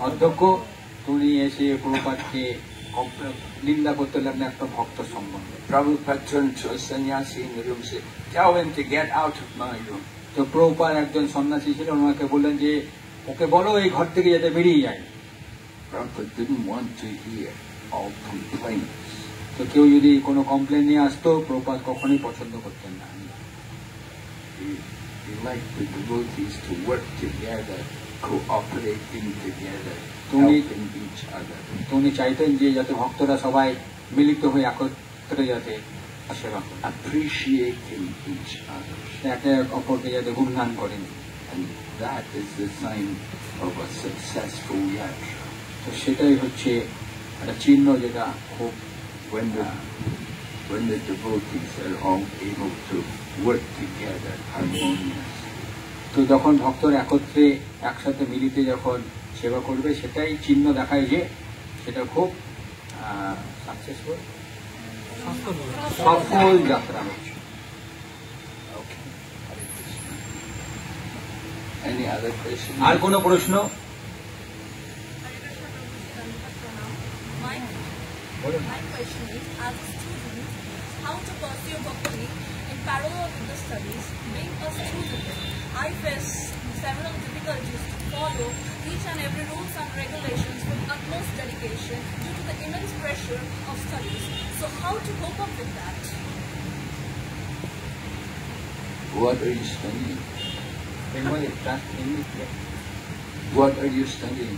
অধ্যক্ষ, উনি এসে প্রভুপাদকে নিন্দা করতে লাগলেন একটা ভক্ত সম্বন্ধে। Prabhupada turned to a sannyasi in the room and said, tell him to get out of my room. তো প্রভুপাদ একজন সন্ন্যাসী ছিলেন, ওনাকে বললেন যে ওকে বলো এই ঘর থেকে যাতে বেরিয়ে যায়। Prabhupada didn't want to hear all complaints. তো কেউ যদি কোনো কমপ্লেন নিয়ে আসতো, প্রভুপাদ কখনোই পছন্দ করতেন না। He liked the devotees to work together, cooperating together, helping each other. তো উনি চাইতেন যে যাতে ভক্তরা সবাই মিলিত হয়ে একত্রে যাতে সেবা করে, appreciating each other. একে অপরকে যাতে গুণগান করেন। And that is the sign of a successful yatra. তো সেটাই হচ্ছে একটা চিহ্ন যেটা খুব when the devotees are all able to work together harmoniously. তো যখন ভক্তরা একত্রে একসাথে মিলিতে যখন সেবা করবে, সেটাই চিহ্ন দেখায় যে সেটা খুব সাকসেসফুল, সফল যাত্রা হচ্ছে। Any other questions? আর কোনো প্রশ্ন? My question is, as a student, how to pursue bhakti and parallel with the studies, being a student, I face several difficulties to follow each and every rules and regulations with utmost dedication due to the immense pressure of studies. So how to cope up with that? What are you studying? What are you studying?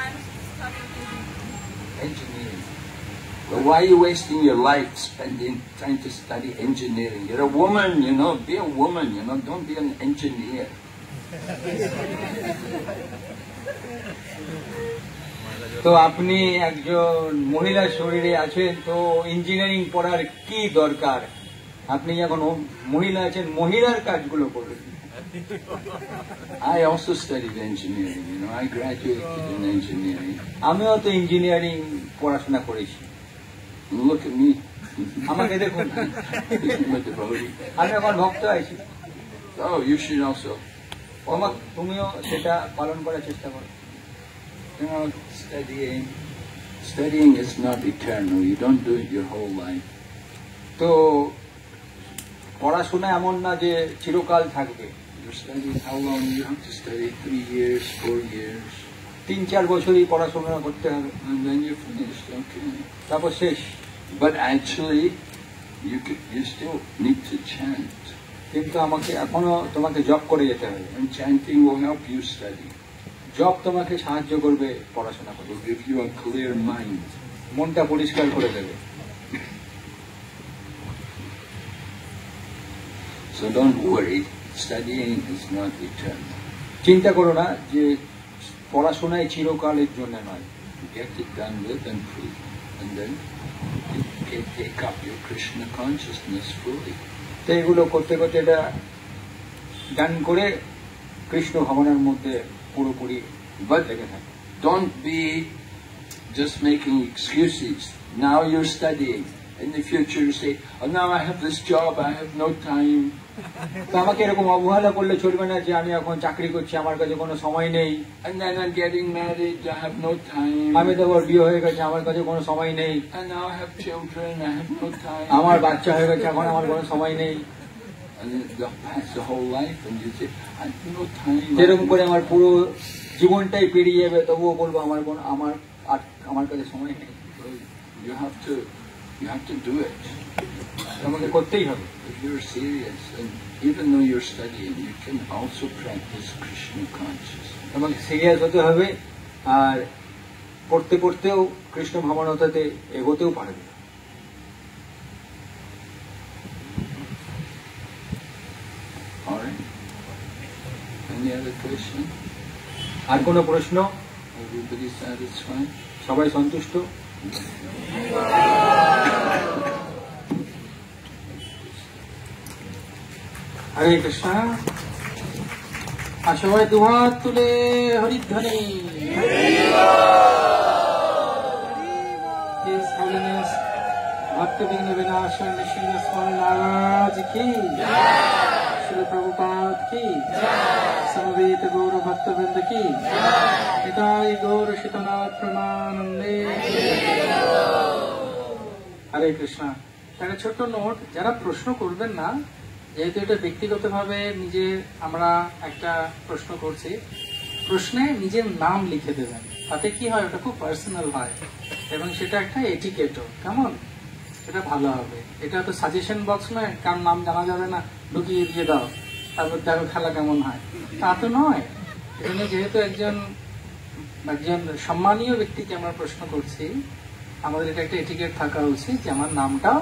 I'm studying Engineering. Well, why are you wasting your life trying to study engineering? You're a woman, be a woman, don't be an engineer. তো আপনি একজন মহিলার শরীরে আছেন, তো engineering পড়ার কি দরকার? আপনি যখন মহিলা আছেন, মহিলার কাজগুলো করবেন। I also studied engineering, I graduated in engineering. আমিও তো ইঞ্জিনিয়ারিং পড়াশোনা করেছি। Look at me. আমাকে দেখুন, I'm a devotee. আমি এখন ভক্ত আছি। Oh, you should also. তুমিও সেটা পালন করার চেষ্টা করো। Studying is not eternal. You don't do it your whole life. তো পড়াশোনা এমন না যে চিরকাল থাকবে। You're studying how long? You have to study 3 years, 4 years. 3-4 বছরই পড়াশোনা করতে হবে, And then you're finished, okay. তারপর শেষ। But actually, you still need to chant. কিন্তু আমাকে এখনো তোমাকে জপ করে যেতে হবে। And chanting will help you study. জপ তোমাকে সাহায্য করবে পড়াশোনা করতে, It will give you a clear mind. মনটা পরিষ্কার করে দেবে। So don't worry, studying is not eternal. চিন্তা করো না যে পড়াশোনায় চিরকালের জন্য নয়। Get it done with and prove. And then you can take up your Krishna consciousness fully. তো এগুলো করতে করতে এটা গান করে কৃষ্ণ ভাবনার মধ্যে পুরোপুরি লেগে থাকে। Don't be just making excuses. Now you're studying. In the future you say, oh, now I have this job, I have no time. তো আমাকে এরকম অবহেলা করলে চলবে না যে আমি এখন চাকরি করছি, আমার কাছে কোনো সময় নেই। And then I'm getting married, I have no time. আমি তো বিয়ে হয়ে গেছে, আমার কাছে কোনো সময় নেই। And now I have children, I have no time. আমার বাচ্চা হয়ে গেছে, এখন আমার কোনো সময় নেই। And they'll pass the whole life and you say, I have no time. যেরকম করে আমার পুরো জীবনটাই পেরিয়ে যাবে, তবুও বলবো আমার কাছে সময় নেই। You have to do it. আমাকে করতেই হবে। If you're serious, and even though you're studying, you can also practice Krishna consciousness. আমাকে সিরিয়াস হতে হবে, আর পড়তে পড়তেও কৃষ্ণ ভাবনাতে এগোতেও পারবে। All right. Any other question? আর কোনো প্রশ্ন? Everybody satisfied? সবাই সন্তুষ্ট? হরে কৃষ্ণ। আর সবাই দুহাত তুলে হরিধ্বনি। His Holiness ভক্তবিঘ্ন বিনাশন নৃসিংহ স্বামী মহারাজ কি, শ্রীল প্রভুপাদ কি, সমবেত গৌর ভক্তবৃন্দ কি, নিতাই গৌর শীতনাথ প্রমানন্দে। হরে কৃষ্ণ। একটা ছোট্ট নোট, যারা প্রশ্ন করবেন না, যেহেতু এটা ব্যক্তিগতভাবে আমরা একটা প্রশ্ন করছি, প্রশ্নে নিজের নাম লিখে দেবেন। তাতে কি হয়, ওটা খুব পার্সোনাল হয় এবং সেটা একটা এটিকেটও, কেমন, এটা ভালো হবে। এটা তো সাজেশন বক্স নয়, কার নাম জানা যাবে না, ঢুকিয়ে দিয়ে দাও, তারপর দেখো খেলা কেমন হয়, তা তো নয়। এজন্য যেহেতু একজন সম্মানীয় ব্যক্তিকে আমরা প্রশ্ন করছি, আমাদের এটা একটা এটিকেট থাকা উচিত যে আমার নামটাও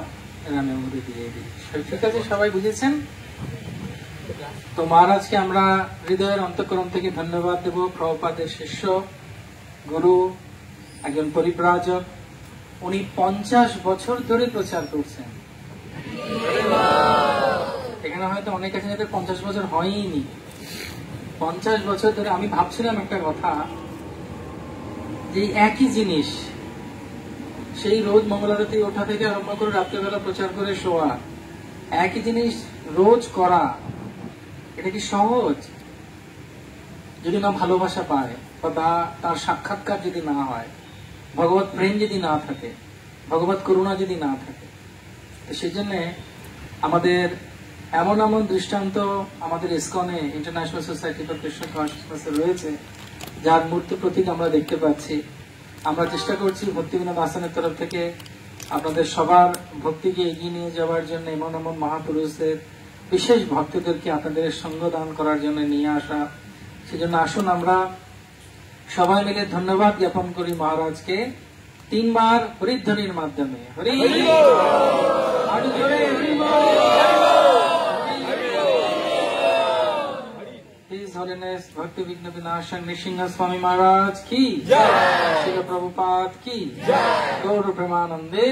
এখানে মধ্যে দিয়ে দিই। ঠিক আছে, সবাই বুঝেছেন তো? মহারাজকে আমরা হৃদয়ের অন্তঃকরণ থেকে ধন্যবাদ দেব। প্রভুপাদের শিষ্য, গুরু, একজন পরিব্রাজক। উনি 50 বছর ধরে প্রচার করছেন। এখানে হয়তো অনেক আছে যাদের 50 বছর হয়নি। 50 বছর ধরে আমি ভাবছিলাম একটা কথা, যে একই জিনিস সেই রোজ মঙ্গলারতি ওঠা থেকে আরম্ভ করে রাত্রেবেলা প্রচার করে শোয়া, একই জিনিস রোজ করা, এটা কি সহজ? যদি না ভালোবাসা পায় বা তার সাক্ষাৎকার যদি না হয়, ভগবত প্রেম যদি না থাকে, ভগবত করুণা যদি না থাকে, তো সেই জন্য আমাদের এমন এমন দৃষ্টান্ত আমাদের ইসকনে international society for Krishna consciousness রয়েছে, যার মূর্ত প্রতীক আমরা দেখতে পাচ্ছি। আমরা চেষ্টা করছি ভক্তিবিনোদ আশ্রমের তরফ থেকে আপনাদের সবার ভক্তিকে এগিয়ে নিয়ে যাওয়ার জন্য এমন এমন মহাপুরুষদের, বিশেষ ভক্তদেরকে আপনাদের সঙ্গ দান করার জন্য নিয়ে আসা। সেজন্য আসুন আমরা সবাই মিলে ধন্যবাদ জ্ঞাপন করি মহারাজকে 3 বার হরিধ্বনির মাধ্যমে। হরি আরো জোরে হরি বল। His Holiness Bhakti Vigna Vinashan Nrsimha Swami Maharaj ki jai, Srila Prabhupada ki jai, Gaura Premanande.